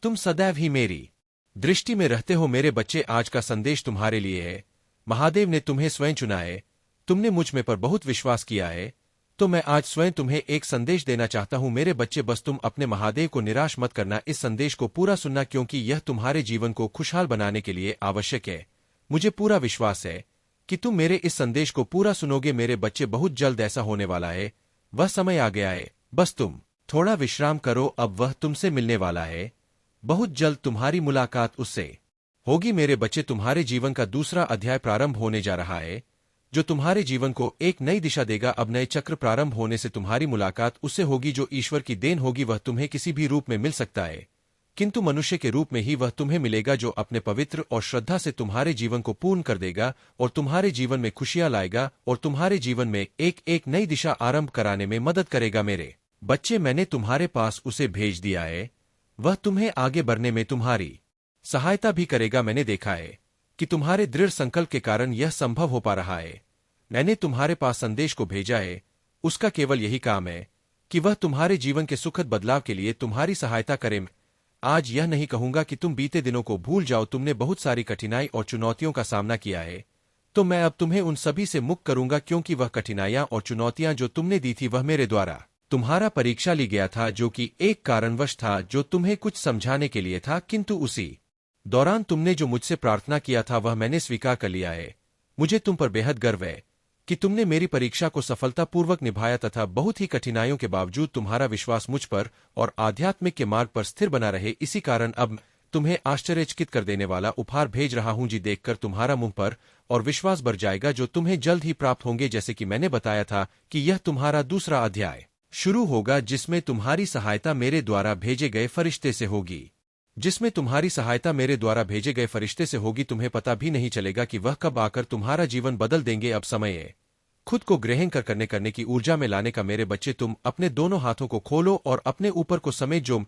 तुम सदैव ही मेरी दृष्टि में रहते हो। मेरे बच्चे, आज का संदेश तुम्हारे लिए है। महादेव ने तुम्हें स्वयं चुना है। तुमने मुझ में पर बहुत विश्वास किया है, तो मैं आज स्वयं तुम्हें एक संदेश देना चाहता हूं। मेरे बच्चे, बस तुम अपने महादेव को निराश मत करना। इस संदेश को पूरा सुनना, क्योंकि यह तुम्हारे जीवन को खुशहाल बनाने के लिए आवश्यक है। मुझे पूरा विश्वास है कि तुम मेरे इस संदेश को पूरा सुनोगे। मेरे बच्चे, बहुत जल्द ऐसा होने वाला है। वह समय आ गया है, बस तुम थोड़ा विश्राम करो। अब वह तुमसे मिलने वाला है। बहुत जल्द तुम्हारी मुलाकात उससे होगी। मेरे बच्चे, तुम्हारे जीवन का दूसरा अध्याय प्रारंभ होने जा रहा है, जो तुम्हारे जीवन को एक नई दिशा देगा। अब नए चक्र प्रारंभ होने से तुम्हारी मुलाकात उससे होगी जो ईश्वर की देन होगी। वह तुम्हें किसी भी रूप में मिल सकता है, किंतु मनुष्य के रूप में ही वह तुम्हें मिलेगा, जो अपने पवित्र और श्रद्धा से तुम्हारे जीवन को पूर्ण कर देगा और तुम्हारे जीवन में खुशियां लाएगा और तुम्हारे जीवन में एक एक नई दिशा आरंभ कराने में मदद करेगा। मेरे बच्चे, मैंने तुम्हारे पास उसे भेज दिया है। वह तुम्हें आगे बढ़ने में तुम्हारी सहायता भी करेगा। मैंने देखा है कि तुम्हारे दृढ़ संकल्प के कारण यह संभव हो पा रहा है। मैंने तुम्हारे पास संदेश को भेजा है। उसका केवल यही काम है कि वह तुम्हारे जीवन के सुखद बदलाव के लिए तुम्हारी सहायता करे। आज यह नहीं कहूंगा कि तुम बीते दिनों को भूल जाओ। तुमने बहुत सारी कठिनाई और चुनौतियों का सामना किया है, तो मैं अब तुम्हें उन सभी से मुक्त करूंगा, क्योंकि वह कठिनाइयां और चुनौतियां जो तुमने दी थी वह मेरे द्वारा तुम्हारा परीक्षा ली गया था जो कि एक कारणवश था जो तुम्हें कुछ समझाने के लिए था, किंतु उसी दौरान तुमने जो मुझसे प्रार्थना किया था वह मैंने स्वीकार कर लिया है। मुझे तुम पर बेहद गर्व है कि तुमने मेरी परीक्षा को सफलतापूर्वक निभाया तथा बहुत ही कठिनाइयों के बावजूद तुम्हारा विश्वास मुझ पर और आध्यात्मिक के मार्ग पर स्थिर बना रहे। इसी कारण अब तुम्हें आश्चर्यचकित कर देने वाला उपहार भेज रहा हूं जी, देखकर तुम्हारा मुंह पर और विश्वास बढ़ जाएगा जो तुम्हें जल्द ही प्राप्त होंगे। जैसे कि मैंने बताया था कि यह तुम्हारा दूसरा अध्याय शुरू होगा जिसमें तुम्हारी सहायता मेरे द्वारा भेजे गए फरिश्ते से होगी। तुम्हें पता भी नहीं चलेगा कि वह कब आकर तुम्हारा जीवन बदल देंगे। अब समय है खुद को ग्रहण करने की ऊर्जा में लाने का। मेरे बच्चे, तुम अपने दोनों हाथों को खोलो और अपने ऊपर को समेट जो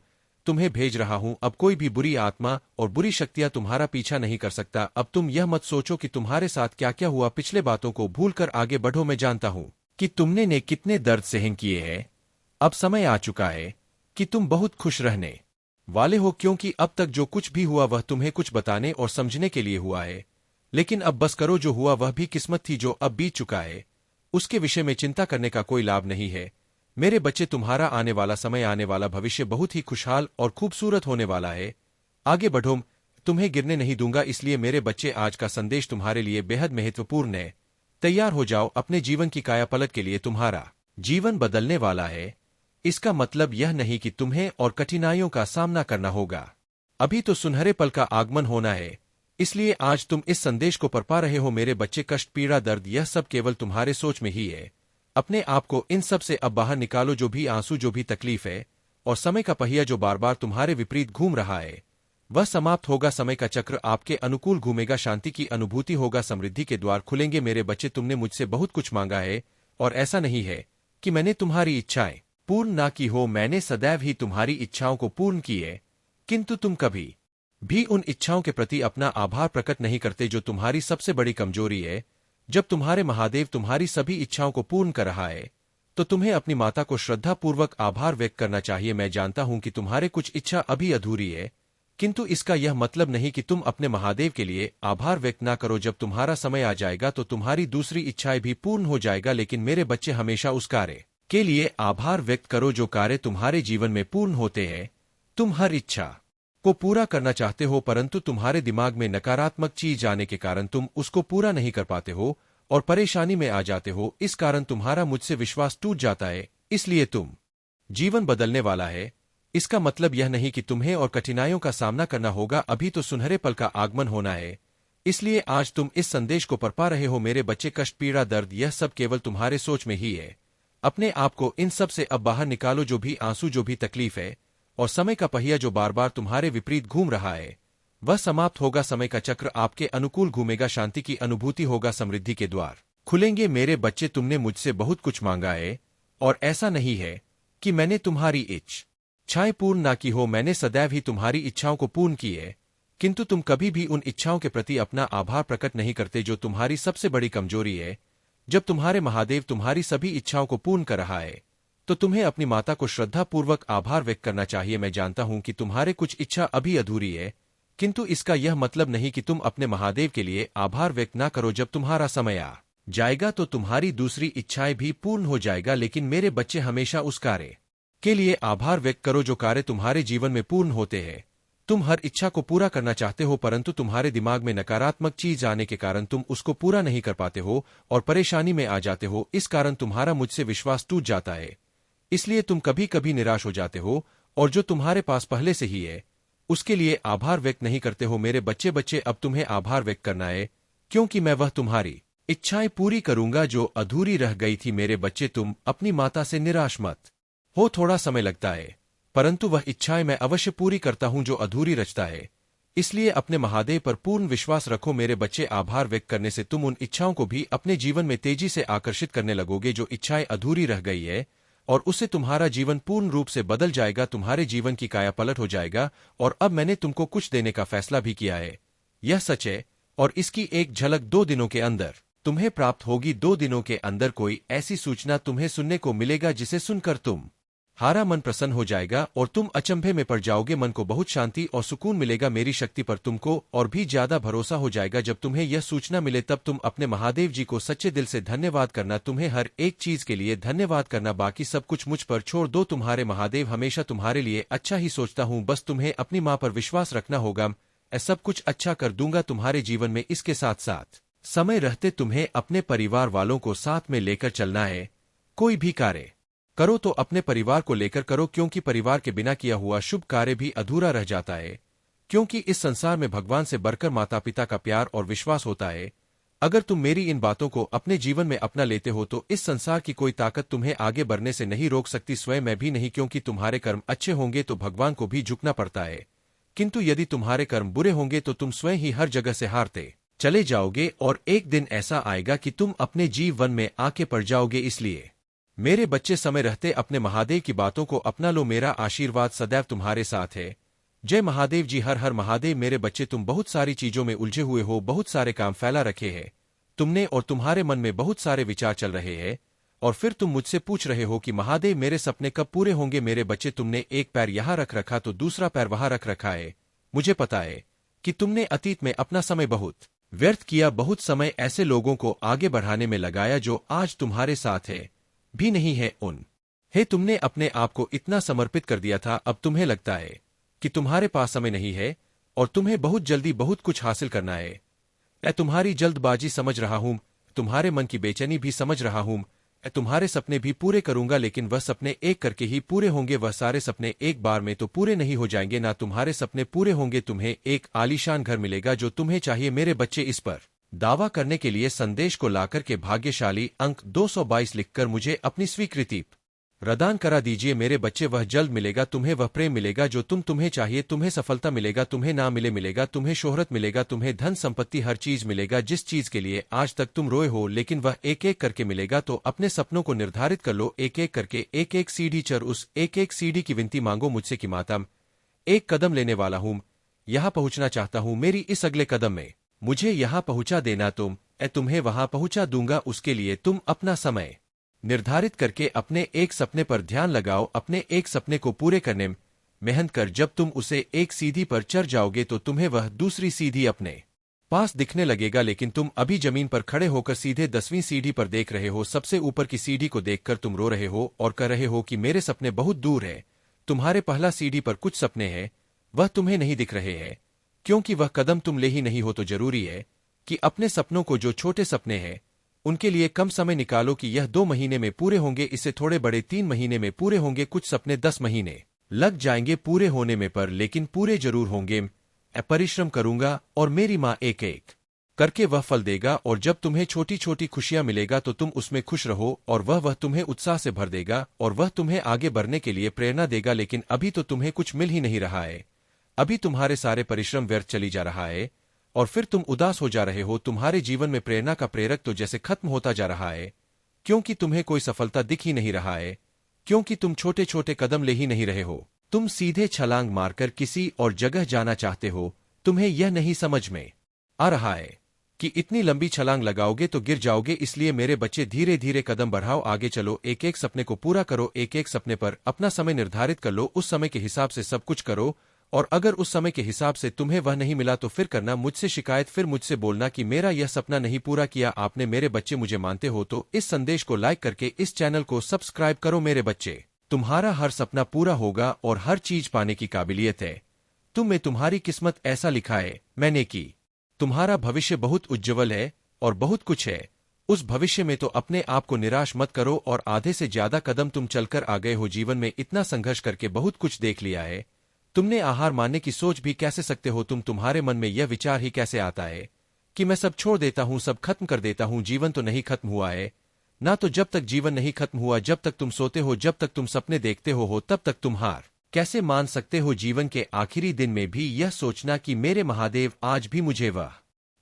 तुम्हें भेज रहा हूं। अब कोई भी बुरी आत्मा और बुरी शक्तियां तुम्हारा पीछा नहीं कर सकता। अब तुम यह मत सोचो कि तुम्हारे साथ क्या क्या हुआ, पिछले बातों को भूलकर आगे बढ़ो। मैं जानता हूं कि तुमने ने कितने दर्द सहन किए हैं। अब समय आ चुका है कि तुम बहुत खुश रहने वाले हो, क्योंकि अब तक जो कुछ भी हुआ वह तुम्हें कुछ बताने और समझने के लिए हुआ है। लेकिन अब बस करो, जो हुआ वह भी किस्मत थी, जो अब बीत चुका है उसके विषय में चिंता करने का कोई लाभ नहीं है। मेरे बच्चे, तुम्हारा आने वाला समय, आने वाला भविष्य बहुत ही खुशहाल और खूबसूरत होने वाला है। आगे बढ़ो, तुम्हें गिरने नहीं दूंगा। इसलिए मेरे बच्चे, आज का संदेश तुम्हारे लिए बेहद महत्वपूर्ण है। तैयार हो जाओ, अपने जीवन की कायापलट के लिए। तुम्हारा जीवन बदलने वाला है। इसका मतलब यह नहीं कि तुम्हें और कठिनाइयों का सामना करना होगा। अभी तो सुनहरे पल का आगमन होना है। इसलिए आज तुम इस संदेश को पढ़ पा रहे हो। मेरे बच्चे, कष्ट, पीड़ा, दर्द, यह सब केवल तुम्हारे सोच में ही है। अपने आप को इन सब से अब बाहर निकालो। जो भी आंसू, जो भी तकलीफ है और समय का पहिया जो बार बार तुम्हारे विपरीत घूम रहा है, वह समाप्त होगा। समय का चक्र आपके अनुकूल घूमेगा। शांति की अनुभूति होगा। समृद्धि के द्वार खुलेंगे। मेरे बच्चे, तुमने मुझसे बहुत कुछ मांगा है और ऐसा नहीं है कि मैंने तुम्हारी इच्छाएं पूर्ण ना की हो। मैंने सदैव ही तुम्हारी इच्छाओं को पूर्ण की है, किंतु तुम कभी भी उन इच्छाओं के प्रति अपना आभार प्रकट नहीं करते, जो तुम्हारी सबसे बड़ी कमजोरी है। जब तुम्हारे महादेव तुम्हारी सभी इच्छाओं को पूर्ण कर रहा है तो तुम्हें अपनी माता को श्रद्धापूर्वक आभार व्यक्त करना चाहिए। मैं जानता हूं कि तुम्हारे कुछ इच्छा अभी अधूरी है, किंतु इसका यह मतलब नहीं कि तुम अपने महादेव के लिए आभार व्यक्त ना करो। जब तुम्हारा समय आ जाएगा तो तुम्हारी दूसरी इच्छाएं भी पूर्ण हो जाएगा। लेकिन मेरे बच्चे, हमेशा उस कार्य के लिए आभार व्यक्त करो जो कार्य तुम्हारे जीवन में पूर्ण होते हैं। तुम हर इच्छा को पूरा करना चाहते हो, परंतु तुम्हारे दिमाग में नकारात्मक चीज आने के कारण तुम उसको पूरा नहीं कर पाते हो और परेशानी में आ जाते हो। इस कारण तुम्हारा मुझसे विश्वास टूट जाता है। इसलिए तुम जीवन बदलने वाला है। इसका मतलब यह नहीं कि तुम्हें और कठिनाइयों का सामना करना होगा। अभी तो सुनहरे पल का आगमन होना है। इसलिए आज तुम इस संदेश को पढ़ पा रहे हो। मेरे बच्चे, कष्ट, पीड़ा, दर्द, यह सब केवल तुम्हारे सोच में ही है। अपने आप को इन सब से अब बाहर निकालो। जो भी आंसू, जो भी तकलीफ है और समय का पहिया जो बार बार तुम्हारे विपरीत घूम रहा है, वह समाप्त होगा। समय का चक्र आपके अनुकूल घूमेगा। शांति की अनुभूति होगा। समृद्धि के द्वार खुलेंगे। मेरे बच्चे, तुमने मुझसे बहुत कुछ मांगा है और ऐसा नहीं है कि मैंने तुम्हारी इच्छाएं पूर्ण ना की हो। मैंने सदैव ही तुम्हारी इच्छाओं को पूर्ण की है, किंतु तुम कभी भी उन इच्छाओं के प्रति अपना आभार प्रकट नहीं करते, जो तुम्हारी सबसे बड़ी कमजोरी है। जब तुम्हारे महादेव तुम्हारी सभी इच्छाओं को पूर्ण कर रहा है तो तुम्हें अपनी माता को श्रद्धापूर्वक आभार व्यक्त करना चाहिए। मैं जानता हूं कि तुम्हारे कुछ इच्छा अभी अधूरी है, किंतु इसका यह मतलब नहीं कि तुम अपने महादेव के लिए आभार व्यक्त ना करो। जब तुम्हारा समय आ जाएगा तो तुम्हारी दूसरी इच्छाएं भी पूर्ण हो जाएगा। लेकिन मेरे बच्चे, हमेशा उस कार्य के लिए आभार व्यक्त करो जो कार्य तुम्हारे जीवन में पूर्ण होते हैं। तुम हर इच्छा को पूरा करना चाहते हो, परंतु तुम्हारे दिमाग में नकारात्मक चीज आने के कारण तुम उसको पूरा नहीं कर पाते हो और परेशानी में आ जाते हो। इस कारण तुम्हारा मुझसे विश्वास टूट जाता है। इसलिए तुम कभी कभी निराश हो जाते हो और जो तुम्हारे पास पहले से ही है उसके लिए आभार व्यक्त नहीं करते हो। मेरे बच्चे, अब तुम्हें आभार व्यक्त करना है, क्योंकि मैं वह तुम्हारी इच्छाएं पूरी करूंगा जो अधूरी रह गई थी। मेरे बच्चे, तुम अपनी माता से निराश मत हो। थोड़ा समय लगता है, परंतु वह इच्छाएं मैं अवश्य पूरी करता हूं जो अधूरी रचता है। इसलिए अपने महादेव पर पूर्ण विश्वास रखो। मेरे बच्चे, आभार व्यक्त करने से तुम उन इच्छाओं को भी अपने जीवन में तेजी से आकर्षित करने लगोगे जो इच्छाएं अधूरी रह गई है, और उससे तुम्हारा जीवन पूर्ण रूप से बदल जाएगा। तुम्हारे जीवन की कायापलट हो जाएगा। और अब मैंने तुमको कुछ देने का फैसला भी किया है। यह सच है और इसकी एक झलक 2 दिनों के अंदर तुम्हें प्राप्त होगी। 2 दिनों के अंदर कोई ऐसी सूचना तुम्हें सुनने को मिलेगा जिसे सुनकर तुम हारा मन प्रसन्न हो जाएगा और तुम अचंभे में पड़ जाओगे। मन को बहुत शांति और सुकून मिलेगा। मेरी शक्ति पर तुमको और भी ज्यादा भरोसा हो जाएगा। जब तुम्हें यह सूचना मिले तब तुम अपने महादेव जी को सच्चे दिल से धन्यवाद करना। तुम्हें हर एक चीज के लिए धन्यवाद करना, बाकी सब कुछ मुझ पर छोड़ दो। तुम्हारे महादेव हमेशा तुम्हारे लिए अच्छा ही सोचता हूँ। बस तुम्हें अपनी माँ पर विश्वास रखना होगा। मैं सब कुछ अच्छा कर दूंगा तुम्हारे जीवन में। इसके साथ साथ समय रहते तुम्हें अपने परिवार वालों को साथ में लेकर चलना है। कोई भी कार्य करो तो अपने परिवार को लेकर करो, क्योंकि परिवार के बिना किया हुआ शुभ कार्य भी अधूरा रह जाता है। क्योंकि इस संसार में भगवान से बढ़कर माता पिता का प्यार और विश्वास होता है। अगर तुम मेरी इन बातों को अपने जीवन में अपना लेते हो तो इस संसार की कोई ताकत तुम्हें आगे बढ़ने से नहीं रोक सकती, स्वयं मैं भी नहीं। क्योंकि तुम्हारे कर्म अच्छे होंगे तो भगवान को भी झुकना पड़ता है, किंतु यदि तुम्हारे कर्म बुरे होंगे तो तुम स्वयं ही हर जगह से हारते चले जाओगे और एक दिन ऐसा आएगा कि तुम अपने जीवन में आके पड़ जाओगे। इसलिए मेरे बच्चे, समय रहते अपने महादेव की बातों को अपना लो। मेरा आशीर्वाद सदैव तुम्हारे साथ है। जय महादेव जी। हर हर महादेव। मेरे बच्चे, तुम बहुत सारी चीजों में उलझे हुए हो, बहुत सारे काम फैला रखे हैं तुमने और तुम्हारे मन में बहुत सारे विचार चल रहे हैं और फिर तुम मुझसे पूछ रहे हो कि महादेव मेरे सपने कब पूरे होंगे। मेरे बच्चे, तुमने एक पैर यहां रख रखा तो दूसरा पैर वहां रख रखा है। मुझे पता है कि तुमने अतीत में अपना समय बहुत व्यर्थ किया, बहुत समय ऐसे लोगों को आगे बढ़ाने में लगाया जो आज तुम्हारे साथ है भी नहीं है। तुमने अपने आप को इतना समर्पित कर दिया था। अब तुम्हें लगता है कि तुम्हारे पास समय नहीं है और तुम्हें बहुत जल्दी बहुत कुछ हासिल करना है। मैं तुम्हारी जल्दबाजी समझ रहा हूं, तुम्हारे मन की बेचैनी भी समझ रहा हूं। मैं तुम्हारे सपने भी पूरे करूंगा, लेकिन वह सपने एक करके ही पूरे होंगे। वह सारे सपने एक बार में तो पूरे नहीं हो जाएंगे ना। तुम्हारे सपने पूरे होंगे, तुम्हें एक आलीशान घर मिलेगा जो तुम्हें चाहिए। मेरे बच्चे, इस पर दावा करने के लिए संदेश को लाकर के भाग्यशाली अंक 222 लिखकर मुझे अपनी स्वीकृति प्रदान करा दीजिए। मेरे बच्चे, वह जल्द मिलेगा तुम्हें, वह प्रेम मिलेगा जो तुम्हें चाहिए। तुम्हें सफलता मिलेगा, तुम्हें ना मिलेगा, तुम्हें शोहरत मिलेगा, तुम्हें धन संपत्ति हर चीज मिलेगा जिस चीज के लिए आज तक तुम रोए हो, लेकिन वह एक एक करके मिलेगा। तो अपने सपनों को निर्धारित कर लो, एक एक करके, एक एक सीढ़ी चढ़। उस एक एक सीढ़ी की विनती मांगो मुझसे कि माता, एक कदम लेने वाला हूं, यहां पहुंचना चाहता हूं। मेरी इस अगले कदम में मुझे यहां पहुंचा देना। मैं तुम्हें वहां पहुंचा दूंगा। उसके लिए तुम अपना समय निर्धारित करके अपने एक सपने पर ध्यान लगाओ, अपने एक सपने को पूरे करने में मेहनत कर। जब तुम उसे एक सीढ़ी पर चढ़ जाओगे तो तुम्हें वह दूसरी सीढ़ी अपने पास दिखने लगेगा, लेकिन तुम अभी जमीन पर खड़े होकर सीधे 10वीं सीढ़ी पर देख रहे हो। सबसे ऊपर की सीढ़ी को देखकर तुम रो रहे हो और कह रहे हो कि मेरे सपने बहुत दूर है। तुम्हारे पहला सीढ़ी पर कुछ सपने हैं, वह तुम्हें नहीं दिख रहे हैं क्योंकि वह कदम तुम ले ही नहीं हो। तो जरूरी है कि अपने सपनों को, जो छोटे सपने हैं, उनके लिए कम समय निकालो कि यह 2 महीने में पूरे होंगे, इससे थोड़े बड़े 3 महीने में पूरे होंगे, कुछ सपने 10 महीने लग जाएंगे पूरे होने में, पर लेकिन पूरे जरूर होंगे। मैं परिश्रम करूंगा और मेरी माँ एक एक करके वह फल देगा और जब तुम्हें छोटी छोटी खुशियां मिलेगा तो तुम उसमें खुश रहो और वह तुम्हें उत्साह से भर देगा और वह तुम्हें आगे बढ़ने के लिए प्रेरणा देगा। लेकिन अभी तो तुम्हें कुछ मिल ही नहीं रहा है, अभी तुम्हारे सारे परिश्रम व्यर्थ चली जा रहा है और फिर तुम उदास हो जा रहे हो। तुम्हारे जीवन में प्रेरणा का प्रेरक तो जैसे खत्म होता जा रहा है, क्योंकि तुम्हें कोई सफलता दिख ही नहीं रहा है, क्योंकि तुम छोटे छोटे कदम ले ही नहीं रहे हो। तुम सीधे छलांग मारकर किसी और जगह जाना चाहते हो। तुम्हें यह नहीं समझ में आ रहा है कि इतनी लंबी छलांग लगाओगे तो गिर जाओगे। इसलिए मेरे बच्चे, धीरे धीरे कदम बढ़ाओ, आगे चलो, एक एक सपने को पूरा करो, एक एक सपने पर अपना समय निर्धारित कर लो, उस समय के हिसाब से सब कुछ करो। और अगर उस समय के हिसाब से तुम्हें वह नहीं मिला तो फिर करना मुझसे शिकायत, फिर मुझसे बोलना कि मेरा यह सपना नहीं पूरा किया आपने। मेरे बच्चे, मुझे मानते हो तो इस संदेश को लाइक करके इस चैनल को सब्सक्राइब करो। मेरे बच्चे, तुम्हारा हर सपना पूरा होगा और हर चीज पाने की काबिलियत है तुम में, तुम्हारी किस्मत ऐसा लिखा है मैंने कि तुम्हारा भविष्य बहुत उज्ज्वल है और बहुत कुछ है। उस भविष्य में तो अपने आप को निराश मत करो और आधे से ज्यादा कदम तुम चलकर आ गए हो। जीवन में इतना संघर्ष करके बहुत कुछ देख लिया है, तुमने आहार मानने की सोच भी कैसे सकते हो तुम्हारे मन में यह विचार ही कैसे आता है कि मैं सब छोड़ देता हूं, सब खत्म कर देता हूं। जीवन तो नहीं खत्म हुआ है ना, तो जब तक जीवन नहीं खत्म हुआ, जब तक तुम सोते हो, जब तक तुम सपने देखते हो तब तक तुम हार कैसे मान सकते हो। जीवन के आखिरी दिन में भी यह सोचना कि मेरे महादेव आज भी मुझे वह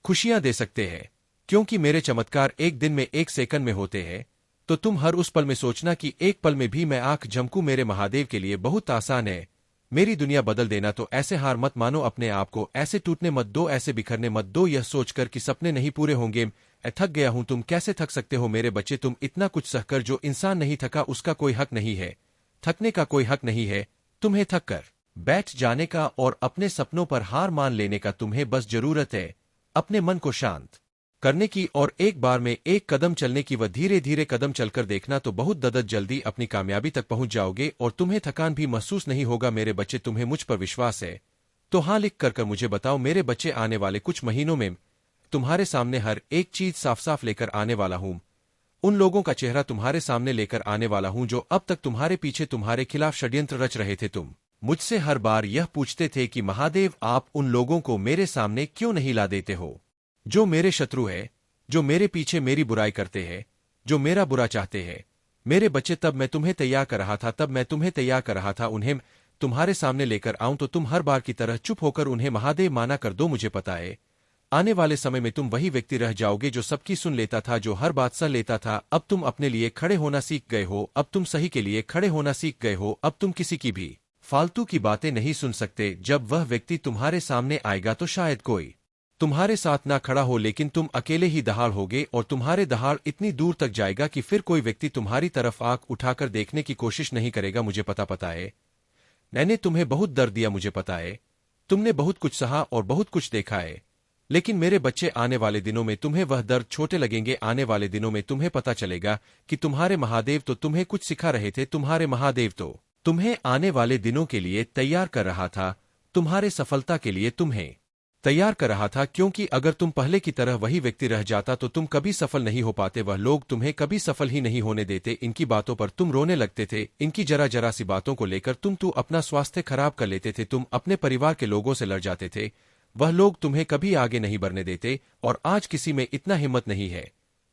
खुशियां दे सकते हैं, क्योंकि मेरे चमत्कार एक दिन में, एक सेकंड में होते हैं। तो तुम हर उस पल में सोचना कि एक पल में भी मैं आंख झमकूं, मेरे महादेव के लिए बहुत आसान है मेरी दुनिया बदल देना। तो ऐसे हार मत मानो, अपने आप को ऐसे टूटने मत दो, ऐसे बिखरने मत दो, यह सोचकर कि सपने नहीं पूरे होंगे। मैं थक गया हूं। तुम कैसे थक सकते हो मेरे बच्चे, तुम इतना कुछ सहकर, जो इंसान नहीं थका उसका कोई हक नहीं है। थकने का कोई हक नहीं है तुम्हें थक कर बैठ जाने का और अपने सपनों पर हार मान लेने का। तुम्हें बस जरूरत है अपने मन को शांत करने की और एक बार में एक कदम चलने की। वह धीरे धीरे कदम चलकर देखना तो बहुत जल्दी अपनी कामयाबी तक पहुंच जाओगे और तुम्हें थकान भी महसूस नहीं होगा। मेरे बच्चे, तुम्हें मुझ पर विश्वास है तो हाँ लिख कर मुझे बताओ। मेरे बच्चे, आने वाले कुछ महीनों में तुम्हारे सामने हर एक चीज साफ साफ लेकर आने वाला हूं। उन लोगों का चेहरा तुम्हारे सामने लेकर आने वाला हूं जो अब तक तुम्हारे पीछे तुम्हारे खिलाफ षड्यंत्र रच रहे थे। तुम मुझसे हर बार यह पूछते थे कि महादेव, आप उन लोगों को मेरे सामने क्यों नहीं ला देते हो जो मेरे शत्रु है, जो मेरे पीछे मेरी बुराई करते हैं, जो मेरा बुरा चाहते हैं। मेरे बच्चे, तब मैं तुम्हें तैयार कर रहा था उन्हें तुम्हारे सामने लेकर आऊं तो तुम हर बार की तरह चुप होकर उन्हें महादेव माना कर दो। मुझे पता है आने वाले समय में तुम वही व्यक्ति रह जाओगे जो सबकी सुन लेता था, जो हर बात सह लेता था। अब तुम अपने लिए खड़े होना सीख गए हो, अब तुम सही के लिए खड़े होना सीख गए हो। अब तुम किसी की भी फालतू की बातें नहीं सुन सकते। जब वह व्यक्ति तुम्हारे सामने आएगा तो शायद कोई तुम्हारे साथ ना खड़ा हो, लेकिन तुम अकेले ही दहाड़ होगे और तुम्हारे दहाड़ इतनी दूर तक जाएगा कि फिर कोई व्यक्ति तुम्हारी तरफ आंख उठाकर देखने की कोशिश नहीं करेगा। मुझे पता है मैंने तुम्हें बहुत दर्द दिया, मुझे पता है तुमने बहुत कुछ सहा और बहुत कुछ देखा है, लेकिन मेरे बच्चे, आने वाले दिनों में तुम्हें वह दर्द छोटे लगेंगे। आने वाले दिनों में तुम्हें पता चलेगा कि तुम्हारे महादेव तो तुम्हें कुछ सिखा रहे थे, तुम्हारे महादेव तो तुम्हें आने वाले दिनों के लिए तैयार कर रहा था, तुम्हारे सफलता के लिए तुम्हें तैयार कर रहा था। क्योंकि अगर तुम पहले की तरह वही व्यक्ति रह जाता तो तुम कभी सफल नहीं हो पाते। वह लोग तुम्हें कभी सफल ही नहीं होने देते। इनकी बातों पर तुम रोने लगते थे, इनकी जरा सी बातों को लेकर तुम अपना स्वास्थ्य खराब कर लेते थे, तुम अपने परिवार के लोगों से लड़ जाते थे। वह लोग तुम्हें कभी आगे नहीं बढ़ने देते और आज किसी में इतना हिम्मत नहीं है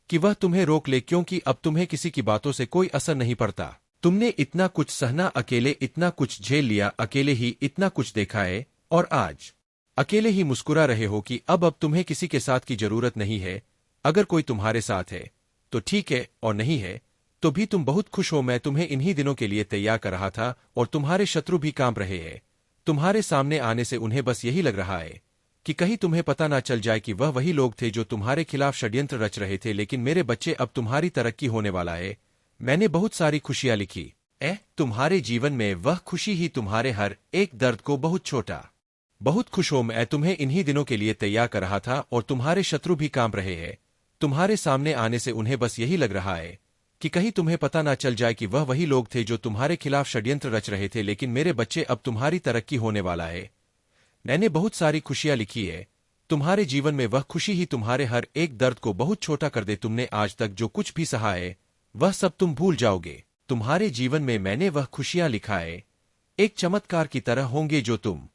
कि वह तुम्हें रोक ले, क्योंकि अब तुम्हें किसी की बातों से कोई असर नहीं पड़ता। तुमने इतना कुछ सहना अकेले, इतना कुछ झेल लिया अकेले ही, इतना कुछ देखा है और आज अकेले ही मुस्कुरा रहे हो कि अब तुम्हें किसी के साथ की जरूरत नहीं है। अगर कोई तुम्हारे साथ है तो ठीक है और नहीं है तो भी तुम बहुत खुश हो। मैं तुम्हें इन्हीं दिनों के लिए तैयार कर रहा था और तुम्हारे शत्रु भी कांप रहे हैं। तुम्हारे सामने आने से उन्हें बस यही लग रहा है कि कहीं तुम्हें पता ना चल जाए कि वह वही लोग थे जो तुम्हारे खिलाफ षड्यंत्र रच रहे थे। लेकिन मेरे बच्चे, अब तुम्हारी तरक्की होने वाला है। मैंने बहुत सारी खुशियां लिखी तुम्हारे जीवन में, वह खुशी ही तुम्हारे हर एक दर्द को बहुत खुश हो। मैं तुम्हें इन्हीं दिनों के लिए तैयार कर रहा था और तुम्हारे शत्रु भी कांप रहे हैं। तुम्हारे सामने आने से उन्हें बस यही लग रहा है कि कहीं तुम्हें पता ना चल जाए कि वह वही लोग थे जो तुम्हारे खिलाफ षड्यंत्र रच रहे थे। लेकिन मेरे बच्चे, अब तुम्हारी तरक्की होने वाला है। मैंने बहुत सारी खुशियां लिखी है। तुम्हारे जीवन में वह खुशी ही तुम्हारे हर एक दर्द को बहुत छोटा कर दे। तुमने आज तक जो कुछ भी सहा है वह सब तुम भूल जाओगे। तुम्हारे जीवन में मैंने वह खुशियां लिखा है, एक चमत्कार की तरह होंगे जो तुम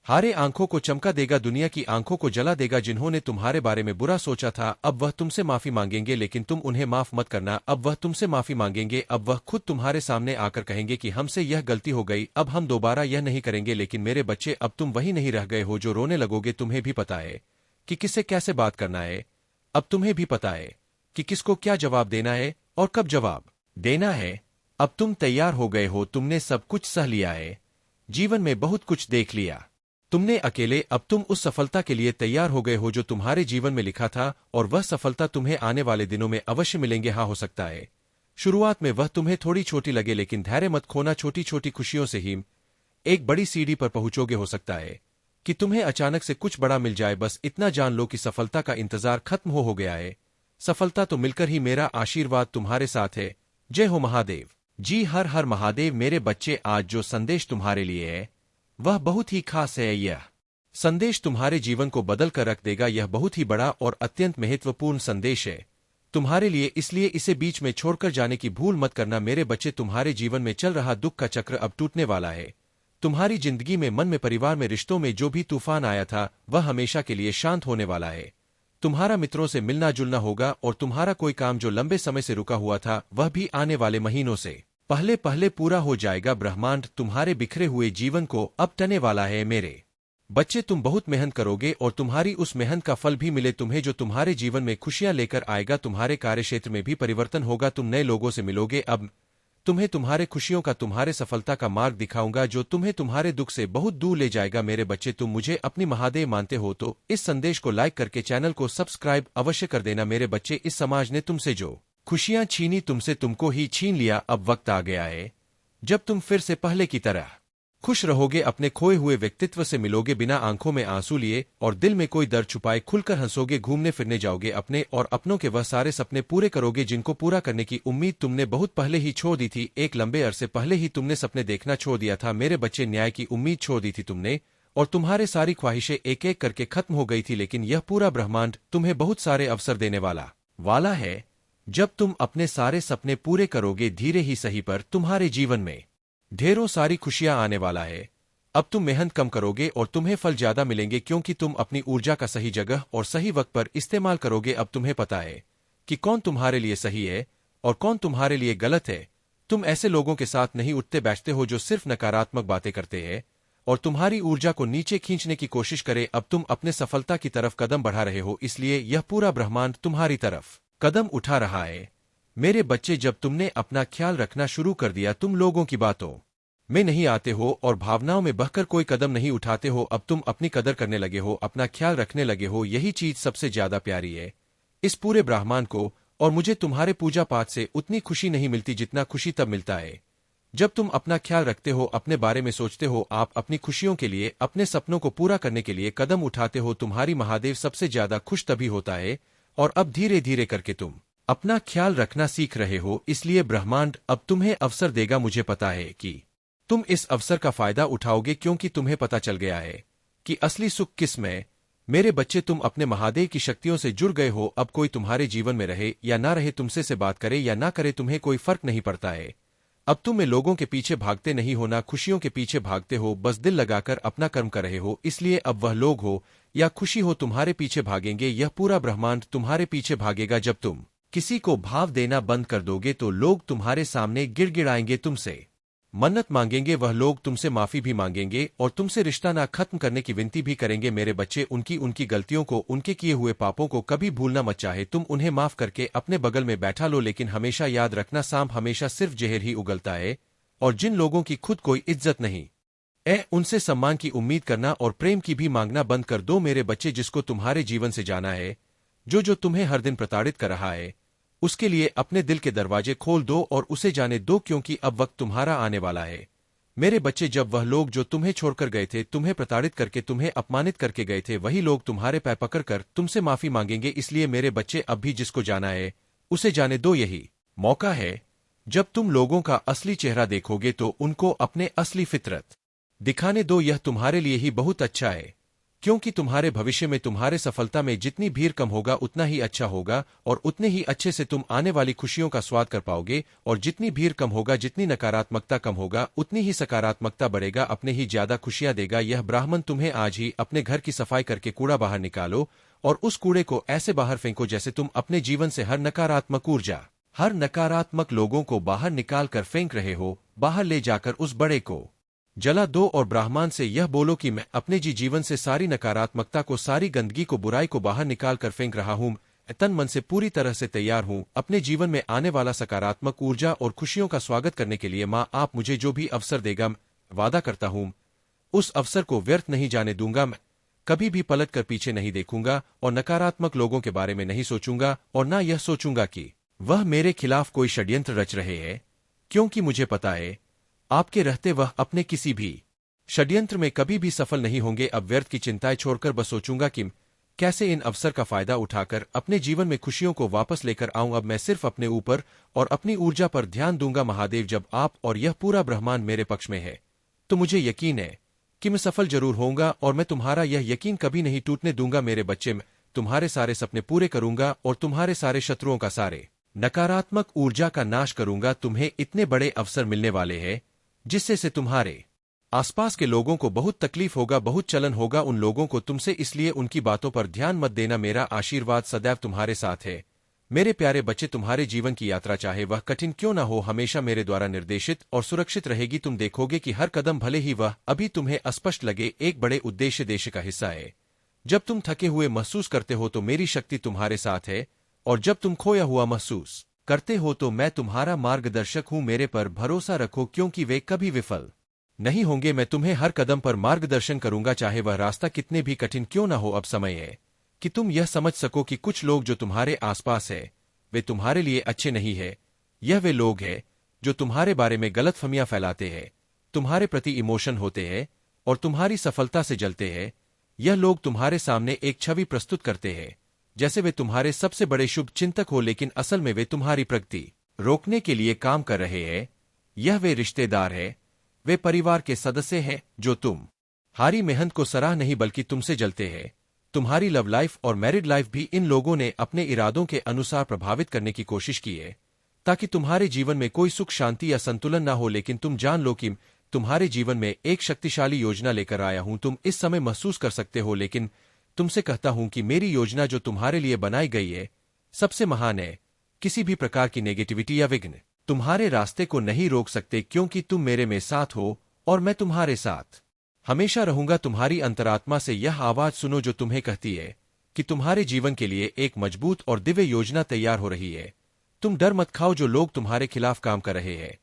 हारे आंखों को चमका देगा, दुनिया की आंखों को जला देगा। जिन्होंने तुम्हारे बारे में बुरा सोचा था अब वह तुमसे माफी मांगेंगे, लेकिन तुम उन्हें माफ मत करना। अब वह तुमसे माफी मांगेंगे, अब वह खुद तुम्हारे सामने आकर कहेंगे कि हमसे यह गलती हो गई, अब हम दोबारा यह नहीं करेंगे। लेकिन मेरे बच्चे, अब तुम वही नहीं रह गए हो जो रोने लगोगे। तुम्हें भी पता है कि किससे कैसे बात करना है, अब तुम्हें भी पता है कि किसको क्या जवाब देना है और कब जवाब देना है। अब तुम तैयार हो गए हो, तुमने सब कुछ सह लिया है, जीवन में बहुत कुछ देख लिया तुमने अकेले। अब तुम उस सफलता के लिए तैयार हो गए हो जो तुम्हारे जीवन में लिखा था, और वह सफलता तुम्हें आने वाले दिनों में अवश्य मिलेंगे। हाँ, हो सकता है शुरुआत में वह तुम्हें थोड़ी छोटी लगे, लेकिन धैर्य मत खोना। छोटी छोटी खुशियों से ही एक बड़ी सीढ़ी पर पहुंचोगे। हो सकता है कि तुम्हें अचानक से कुछ बड़ा मिल जाए, बस इतना जान लो कि सफलता का इंतजार खत्म हो गया है। सफलता तो मिलकर ही मेरा आशीर्वाद तुम्हारे साथ है। जय हो महादेव जी, हर हर महादेव। मेरे बच्चे, आज जो संदेश तुम्हारे लिए है वह बहुत ही खास है। यह संदेश तुम्हारे जीवन को बदल कर रख देगा। यह बहुत ही बड़ा और अत्यंत महत्वपूर्ण संदेश है तुम्हारे लिए, इसलिए इसे बीच में छोड़कर जाने की भूल मत करना। मेरे बच्चे, तुम्हारे जीवन में चल रहा दुख का चक्र अब टूटने वाला है। तुम्हारी जिंदगी में, मन में, परिवार में, रिश्तों में जो भी तूफान आया था वह हमेशा के लिए शांत होने वाला है। तुम्हारा मित्रों से मिलना जुलना होगा और तुम्हारा कोई काम जो लंबे समय से रुका हुआ था वह भी आने वाले महीनों से पहले पूरा हो जाएगा। ब्रह्मांड तुम्हारे बिखरे हुए जीवन को अब टने वाला है। मेरे बच्चे, तुम बहुत मेहनत करोगे और तुम्हारी उस मेहनत का फल भी मिले तुम्हें, जो तुम्हारे जीवन में खुशियां लेकर आएगा। तुम्हारे कार्यक्षेत्र में भी परिवर्तन होगा, तुम नए लोगों से मिलोगे। अब तुम्हें तुम्हारे खुशियों का, तुम्हारे सफलता का मार्ग दिखाऊंगा जो तुम्हें तुम्हारे दुख से बहुत दूर ले जाएगा। मेरे बच्चे, तुम मुझे अपनी महादेव मानते हो तो इस संदेश को लाइक करके चैनल को सब्सक्राइब अवश्य कर देना। मेरे बच्चे, इस समाज ने तुमसे जो खुशियां छीनी तुमसे तुमको ही छीन लिया। अब वक्त आ गया है जब तुम फिर से पहले की तरह खुश रहोगे, अपने खोए हुए व्यक्तित्व से मिलोगे, बिना आंखों में आंसू लिए और दिल में कोई दर्द छुपाए खुलकर हंसोगे, घूमने फिरने जाओगे, अपने और अपनों के वह सारे सपने पूरे करोगे जिनको पूरा करने की उम्मीद तुमने बहुत पहले ही छोड़ दी थी। एक लंबे अरसे पहले ही तुमने सपने देखना छोड़ दिया था मेरे बच्चे, न्याय की उम्मीद छोड़ दी थी तुमने, और तुम्हारे सारी ख्वाहिशें एक एक करके खत्म हो गई थी। लेकिन यह पूरा ब्रह्मांड तुम्हें बहुत सारे अवसर देने वाला है। जब तुम अपने सारे सपने पूरे करोगे, धीरे ही सही पर तुम्हारे जीवन में ढेरों सारी खुशियां आने वाला है। अब तुम मेहनत कम करोगे और तुम्हें फल ज्यादा मिलेंगे, क्योंकि तुम अपनी ऊर्जा का सही जगह और सही वक्त पर इस्तेमाल करोगे। अब तुम्हें पता है कि कौन तुम्हारे लिए सही है और कौन तुम्हारे लिए गलत है। तुम ऐसे लोगों के साथ नहीं उठते बैठते हो जो सिर्फ नकारात्मक बातें करते हैं और तुम्हारी ऊर्जा को नीचे खींचने की कोशिश करे। अब तुम अपने सफलता की तरफ कदम बढ़ा रहे हो, इसलिए यह पूरा ब्रह्मांड तुम्हारी तरफ कदम उठा रहा है। मेरे बच्चे, जब तुमने अपना ख्याल रखना शुरू कर दिया, तुम लोगों की बातों में नहीं आते हो और भावनाओं में बहकर कोई कदम नहीं उठाते हो, अब तुम अपनी कदर करने लगे हो, अपना ख्याल रखने लगे हो। यही चीज सबसे ज्यादा प्यारी है इस पूरे ब्रह्मांड को। और मुझे तुम्हारे पूजा पाठ से उतनी खुशी नहीं मिलती जितना खुशी तब मिलता है जब तुम अपना ख्याल रखते हो, अपने बारे में सोचते हो, आप अपनी खुशियों के लिए, अपने सपनों को पूरा करने के लिए कदम उठाते हो। तुम्हारी महादेव सबसे ज्यादा खुश तभी होता है। और अब धीरे धीरे करके तुम अपना ख्याल रखना सीख रहे हो, इसलिए ब्रह्मांड अब तुम्हें अवसर देगा। मुझे पता है कि तुम इस अवसर का फायदा उठाओगे, क्योंकि तुम्हें पता चल गया है कि असली सुख किस में। मेरे बच्चे, तुम अपने महादेव की शक्तियों से जुड़ गए हो। अब कोई तुम्हारे जीवन में रहे या ना रहे, तुमसे से बात करे या ना करे, तुम्हें कोई फर्क नहीं पड़ता है। अब तुम लोगों के पीछे भागते नहीं हो, ना खुशियों के पीछे भागते हो, बस दिल लगाकर अपना कर्म कर रहे हो। इसलिए अब वह लोग हो या खुशी हो तुम्हारे पीछे भागेंगे, यह पूरा ब्रह्मांड तुम्हारे पीछे भागेगा। जब तुम किसी को भाव देना बंद कर दोगे तो लोग तुम्हारे सामने गिड़गिड़ाएंगे, तुमसे मन्नत मांगेंगे, वह लोग तुमसे माफी भी मांगेंगे और तुमसे रिश्ता ना खत्म करने की विनती भी करेंगे। मेरे बच्चे, उनकी गलतियों को, उनके किए हुए पापों को कभी भूलना मत। चाहे तुम उन्हें माफ करके अपने बगल में बैठा लो, लेकिन हमेशा याद रखना, सांप हमेशा सिर्फ जहर ही उगलता है। और जिन लोगों की खुद कोई इज्जत नहीं उनसे सम्मान की उम्मीद करना और प्रेम की भी मांगना बंद कर दो। मेरे बच्चे, जिसको तुम्हारे जीवन से जाना है, जो तुम्हें हर दिन प्रताड़ित कर रहा है, उसके लिए अपने दिल के दरवाजे खोल दो और उसे जाने दो, क्योंकि अब वक्त तुम्हारा आने वाला है। मेरे बच्चे, जब वह लोग जो तुम्हें छोड़कर गए थे, तुम्हें प्रताड़ित करके, तुम्हें अपमानित करके गए थे, वही लोग तुम्हारे पैर पकड़कर तुमसे माफी मांगेंगे। इसलिए मेरे बच्चे, अब भी जिसको जाना है उसे जाने दो। यही मौका है जब तुम लोगों का असली चेहरा देखोगे तो उनको अपने असली फितरत दिखाने दो। यह तुम्हारे लिए ही बहुत अच्छा है, क्योंकि तुम्हारे भविष्य में, तुम्हारे सफलता में जितनी भीड़ कम होगा उतना ही अच्छा होगा और उतने ही अच्छे से तुम आने वाली खुशियों का स्वाद कर पाओगे। और जितनी भीड़ कम होगा, जितनी नकारात्मकता कम होगा, उतनी ही सकारात्मकता बढ़ेगा, अपने ही ज्यादा खुशियां देगा। यह ब्राह्मण तुम्हें आज ही अपने घर की सफाई करके कूड़ा बाहर निकालो और उस कूड़े को ऐसे बाहर फेंको जैसे तुम अपने जीवन से हर नकारात्मक ऊर्जा, हर नकारात्मक लोगों को बाहर निकाल कर फेंक रहे हो। बाहर ले जाकर उस बड़े को जला दो और ब्राह्मण से यह बोलो कि मैं अपने जीवन से सारी नकारात्मकता को, सारी गंदगी को, बुराई को बाहर निकाल कर फेंक रहा हूं। तन मन से पूरी तरह से तैयार हूं अपने जीवन में आने वाला सकारात्मक ऊर्जा और खुशियों का स्वागत करने के लिए। माँ, आप मुझे जो भी अवसर देगा, वादा करता हूं उस अवसर को व्यर्थ नहीं जाने दूंगा। मैं कभी भी पलट कर पीछे नहीं देखूंगा और नकारात्मक लोगों के बारे में नहीं सोचूंगा और ना यह सोचूंगा कि वह मेरे खिलाफ कोई षड्यंत्र रच रहे हैं, क्योंकि मुझे पता है आपके रहते वह अपने किसी भी षड्यंत्र में कभी भी सफल नहीं होंगे। अब व्यर्थ की चिंताएं छोड़कर बस सोचूंगा कि कैसे इन अवसर का फायदा उठाकर अपने जीवन में खुशियों को वापस लेकर आऊं। अब मैं सिर्फ अपने ऊपर और अपनी ऊर्जा पर ध्यान दूंगा। महादेव, जब आप और यह पूरा ब्रह्मांड मेरे पक्ष में है तो मुझे यकीन है कि मैं सफल जरूर होऊंगा और मैं तुम्हारा यह यकीन कभी नहीं टूटने दूंगा। मेरे बच्चे, मैं तुम्हारे सारे सपने पूरे करूंगा और तुम्हारे सारे शत्रुओं का, सारे नकारात्मक ऊर्जा का नाश करूंगा। तुम्हें इतने बड़े अवसर मिलने वाले हैं जिससे से तुम्हारे आसपास के लोगों को बहुत तकलीफ होगा, बहुत चलन होगा उन लोगों को तुमसे, इसलिए उनकी बातों पर ध्यान मत देना। मेरा आशीर्वाद सदैव तुम्हारे साथ है। मेरे प्यारे बच्चे, तुम्हारे जीवन की यात्रा चाहे वह कठिन क्यों न हो, हमेशा मेरे द्वारा निर्देशित और सुरक्षित रहेगी। तुम देखोगे कि हर कदम, भले ही वह अभी तुम्हें अस्पष्ट लगे, एक बड़े उद्देश्य का हिस्सा है। जब तुम थके हुए महसूस करते हो तो मेरी शक्ति तुम्हारे साथ है, और जब तुम खोया हुआ महसूस करते हो तो मैं तुम्हारा मार्गदर्शक हूं। मेरे पर भरोसा रखो, क्योंकि वे कभी विफल नहीं होंगे। मैं तुम्हें हर कदम पर मार्गदर्शन करूंगा, चाहे वह रास्ता कितने भी कठिन क्यों न हो। अब समय है कि तुम यह समझ सको कि कुछ लोग जो तुम्हारे आसपास है वे तुम्हारे लिए अच्छे नहीं है। यह वे लोग हैं जो तुम्हारे बारे में गलतफहमियां फैलाते हैं, तुम्हारे प्रति इमोशन होते हैं और तुम्हारी सफलता से जलते हैं। यह लोग तुम्हारे सामने एक छवि प्रस्तुत करते हैं जैसे वे तुम्हारे सबसे बड़े शुभ चिंतक हो, लेकिन असल में वे तुम्हारी प्रगति रोकने के लिए काम कर रहे हैं। यह वे रिश्तेदार हैं, वे परिवार के सदस्य हैं जो तुम्हारी मेहनत को सराह नहीं बल्कि तुमसे जलते हैं। तुम्हारी लव लाइफ और मैरिड लाइफ भी इन लोगों ने अपने इरादों के अनुसार प्रभावित करने की कोशिश की है ताकि तुम्हारे जीवन में कोई सुख शांति या संतुलन ना हो। लेकिन तुम जान लो कि तुम्हारे जीवन में एक शक्तिशाली योजना लेकर आया हूं। तुम इस समय महसूस कर सकते हो, लेकिन तुमसे कहता हूं कि मेरी योजना जो तुम्हारे लिए बनाई गई है सबसे महान है। किसी भी प्रकार की नेगेटिविटी या विघ्न तुम्हारे रास्ते को नहीं रोक सकते, क्योंकि तुम मेरे में साथ हो और मैं तुम्हारे साथ हमेशा रहूंगा। तुम्हारी अंतरात्मा से यह आवाज सुनो जो तुम्हें कहती है कि तुम्हारे जीवन के लिए एक मजबूत और दिव्य योजना तैयार हो रही है। तुम डर मत खाओ। जो लोग तुम्हारे खिलाफ काम कर रहे हैं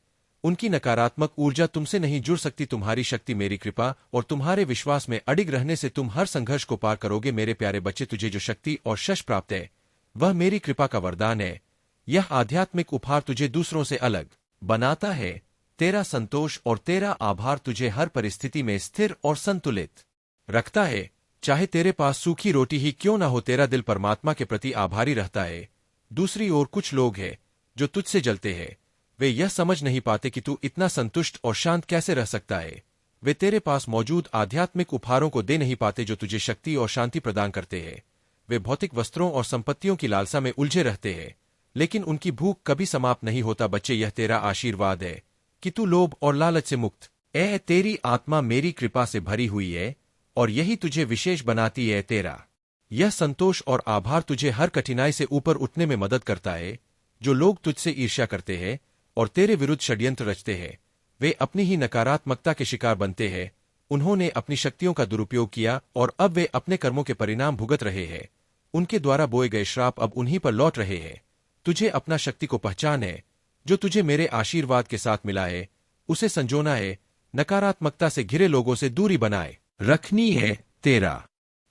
उनकी नकारात्मक ऊर्जा तुमसे नहीं जुड़ सकती। तुम्हारी शक्ति मेरी कृपा और तुम्हारे विश्वास में अडिग रहने से तुम हर संघर्ष को पार करोगे। मेरे प्यारे बच्चे, तुझे जो शक्ति और यश प्राप्त है वह मेरी कृपा का वरदान है। यह आध्यात्मिक उपहार तुझे दूसरों से अलग बनाता है। तेरा संतोष और तेरा आभार तुझे हर परिस्थिति में स्थिर और संतुलित रखता है। चाहे तेरे पास सूखी रोटी ही क्यों ना हो, तेरा दिल परमात्मा के प्रति आभारी रहता है। दूसरी ओर कुछ लोग हैं जो तुझसे जलते हैं। वे यह समझ नहीं पाते कि तू इतना संतुष्ट और शांत कैसे रह सकता है। वे तेरे पास मौजूद आध्यात्मिक उपहारों को दे नहीं पाते जो तुझे शक्ति और शांति प्रदान करते हैं। वे भौतिक वस्त्रों और संपत्तियों की लालसा में उलझे रहते हैं, लेकिन उनकी भूख कभी समाप्त नहीं होता। बच्चे, यह तेरा आशीर्वाद है कि तू लोभ और लालच से मुक्त है। तेरी आत्मा मेरी कृपा से भरी हुई है और यही तुझे विशेष बनाती है। तेरा यह संतोष और आभार तुझे हर कठिनाई से ऊपर उठने में मदद करता है। जो लोग तुझसे ईर्ष्या करते हैं और तेरे विरुद्ध षड्यंत्र रचते हैं, वे अपनी ही नकारात्मकता के शिकार बनते हैं। उन्होंने अपनी शक्तियों का दुरुपयोग किया और अब वे अपने कर्मों के परिणाम भुगत रहे हैं। उनके द्वारा बोए गए श्राप अब उन्हीं पर लौट रहे हैं। तुझे अपना शक्ति को पहचान है जो तुझे मेरे आशीर्वाद के साथ मिला है, उसे संजोना है। नकारात्मकता से घिरे लोगों से दूरी बनाए रखनी है। तेरा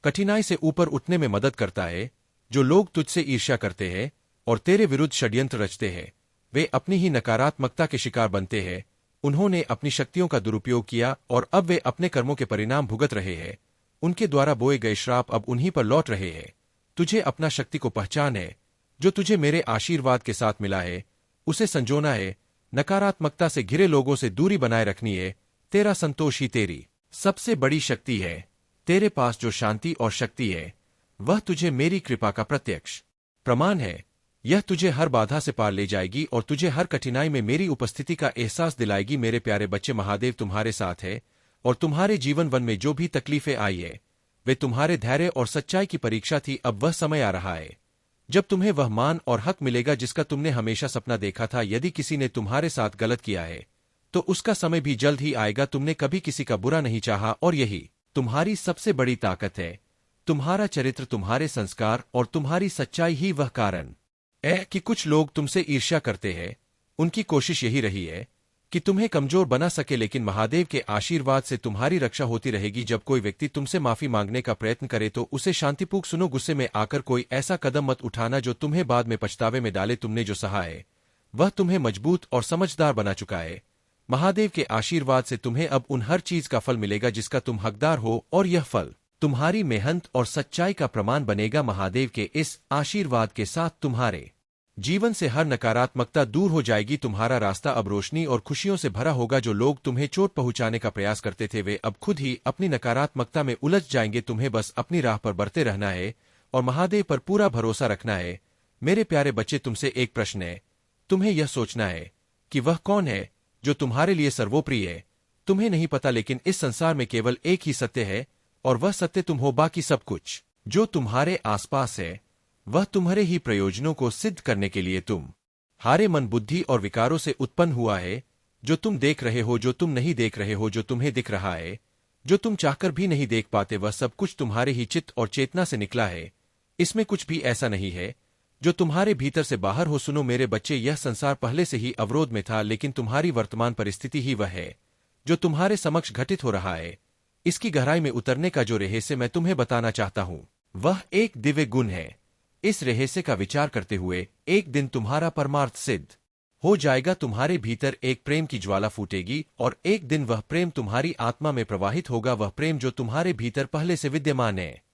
कठिनाई से ऊपर उठने में मदद करता है। जो लोग तुझसे ईर्ष्या करते हैं और तेरे विरुद्ध षड्यंत्र रचते हैं, वे अपनी ही नकारात्मकता के शिकार बनते हैं। उन्होंने अपनी शक्तियों का दुरुपयोग किया और अब वे अपने कर्मों के परिणाम भुगत रहे हैं। उनके द्वारा बोए गए श्राप अब उन्हीं पर लौट रहे हैं। तुझे अपना शक्ति को पहचान है जो तुझे मेरे आशीर्वाद के साथ मिला है, उसे संजोना है। नकारात्मकता से घिरे लोगों से दूरी बनाए रखनी है। तेरा संतोष ही तेरी सबसे बड़ी शक्ति है। तेरे पास जो शांति और शक्ति है वह तुझे मेरी कृपा का प्रत्यक्ष प्रमाण है। यह तुझे हर बाधा से पार ले जाएगी और तुझे हर कठिनाई में मेरी उपस्थिति का एहसास दिलाएगी। मेरे प्यारे बच्चे, महादेव तुम्हारे साथ है और तुम्हारे जीवन वन में जो भी तकलीफें आई है वे तुम्हारे धैर्य और सच्चाई की परीक्षा थी। अब वह समय आ रहा है जब तुम्हें वह मान और हक मिलेगा जिसका तुमने हमेशा सपना देखा था। यदि किसी ने तुम्हारे साथ गलत किया है तो उसका समय भी जल्द ही आएगा। तुमने कभी किसी का बुरा नहीं चाहा और यही तुम्हारी सबसे बड़ी ताकत है। तुम्हारा चरित्र, तुम्हारे संस्कार और तुम्हारी सच्चाई ही वह कारण है कि कुछ लोग तुमसे ईर्ष्या करते हैं। उनकी कोशिश यही रही है कि तुम्हें कमजोर बना सके, लेकिन महादेव के आशीर्वाद से तुम्हारी रक्षा होती रहेगी। जब कोई व्यक्ति तुमसे माफी मांगने का प्रयत्न करे तो उसे शांतिपूर्वक सुनो। गुस्से में आकर कोई ऐसा कदम मत उठाना जो तुम्हें बाद में पछतावे में डाले। तुमने जो सहा है वह तुम्हें मजबूत और समझदार बना चुका है। महादेव के आशीर्वाद से तुम्हें अब उन हर चीज का फल मिलेगा जिसका तुम हकदार हो, और यह फल तुम्हारी मेहनत और सच्चाई का प्रमाण बनेगा। महादेव के इस आशीर्वाद के साथ तुम्हारे जीवन से हर नकारात्मकता दूर हो जाएगी। तुम्हारा रास्ता अब रोशनी और खुशियों से भरा होगा। जो लोग तुम्हें चोट पहुंचाने का प्रयास करते थे वे अब खुद ही अपनी नकारात्मकता में उलझ जाएंगे। तुम्हें बस अपनी राह पर बढ़ते रहना है और महादेव पर पूरा भरोसा रखना है। मेरे प्यारे बच्चे, तुमसे एक प्रश्न है। तुम्हें यह सोचना है कि वह कौन है जो तुम्हारे लिए सर्वोपरि है। तुम्हें नहीं पता, लेकिन इस संसार में केवल एक ही सत्य है और वह सत्य तुम हो। बाकी सब कुछ जो तुम्हारे आसपास है वह तुम्हारे ही प्रयोजनों को सिद्ध करने के लिए तुम हारे मन, बुद्धि और विकारों से उत्पन्न हुआ है। जो तुम देख रहे हो, जो तुम नहीं देख रहे हो, जो तुम्हें दिख रहा है, जो तुम चाहकर भी नहीं देख पाते, वह सब कुछ तुम्हारे ही चित्त और चेतना से निकला है। इसमें कुछ भी ऐसा नहीं है जो तुम्हारे भीतर से बाहर हो। सुनो मेरे बच्चे, यह संसार पहले से ही अवरोध में था, लेकिन तुम्हारी वर्तमान परिस्थिति ही वह है जो तुम्हारे समक्ष घटित हो रहा है। इसकी गहराई में उतरने का जो रहस्य मैं तुम्हें बताना चाहता हूं वह एक दिव्य गुण है। इस रहस्य का विचार करते हुए एक दिन तुम्हारा परमार्थ सिद्ध हो जाएगा। तुम्हारे भीतर एक प्रेम की ज्वाला फूटेगी और एक दिन वह प्रेम तुम्हारी आत्मा में प्रवाहित होगा, वह प्रेम जो तुम्हारे भीतर पहले से विद्यमान है।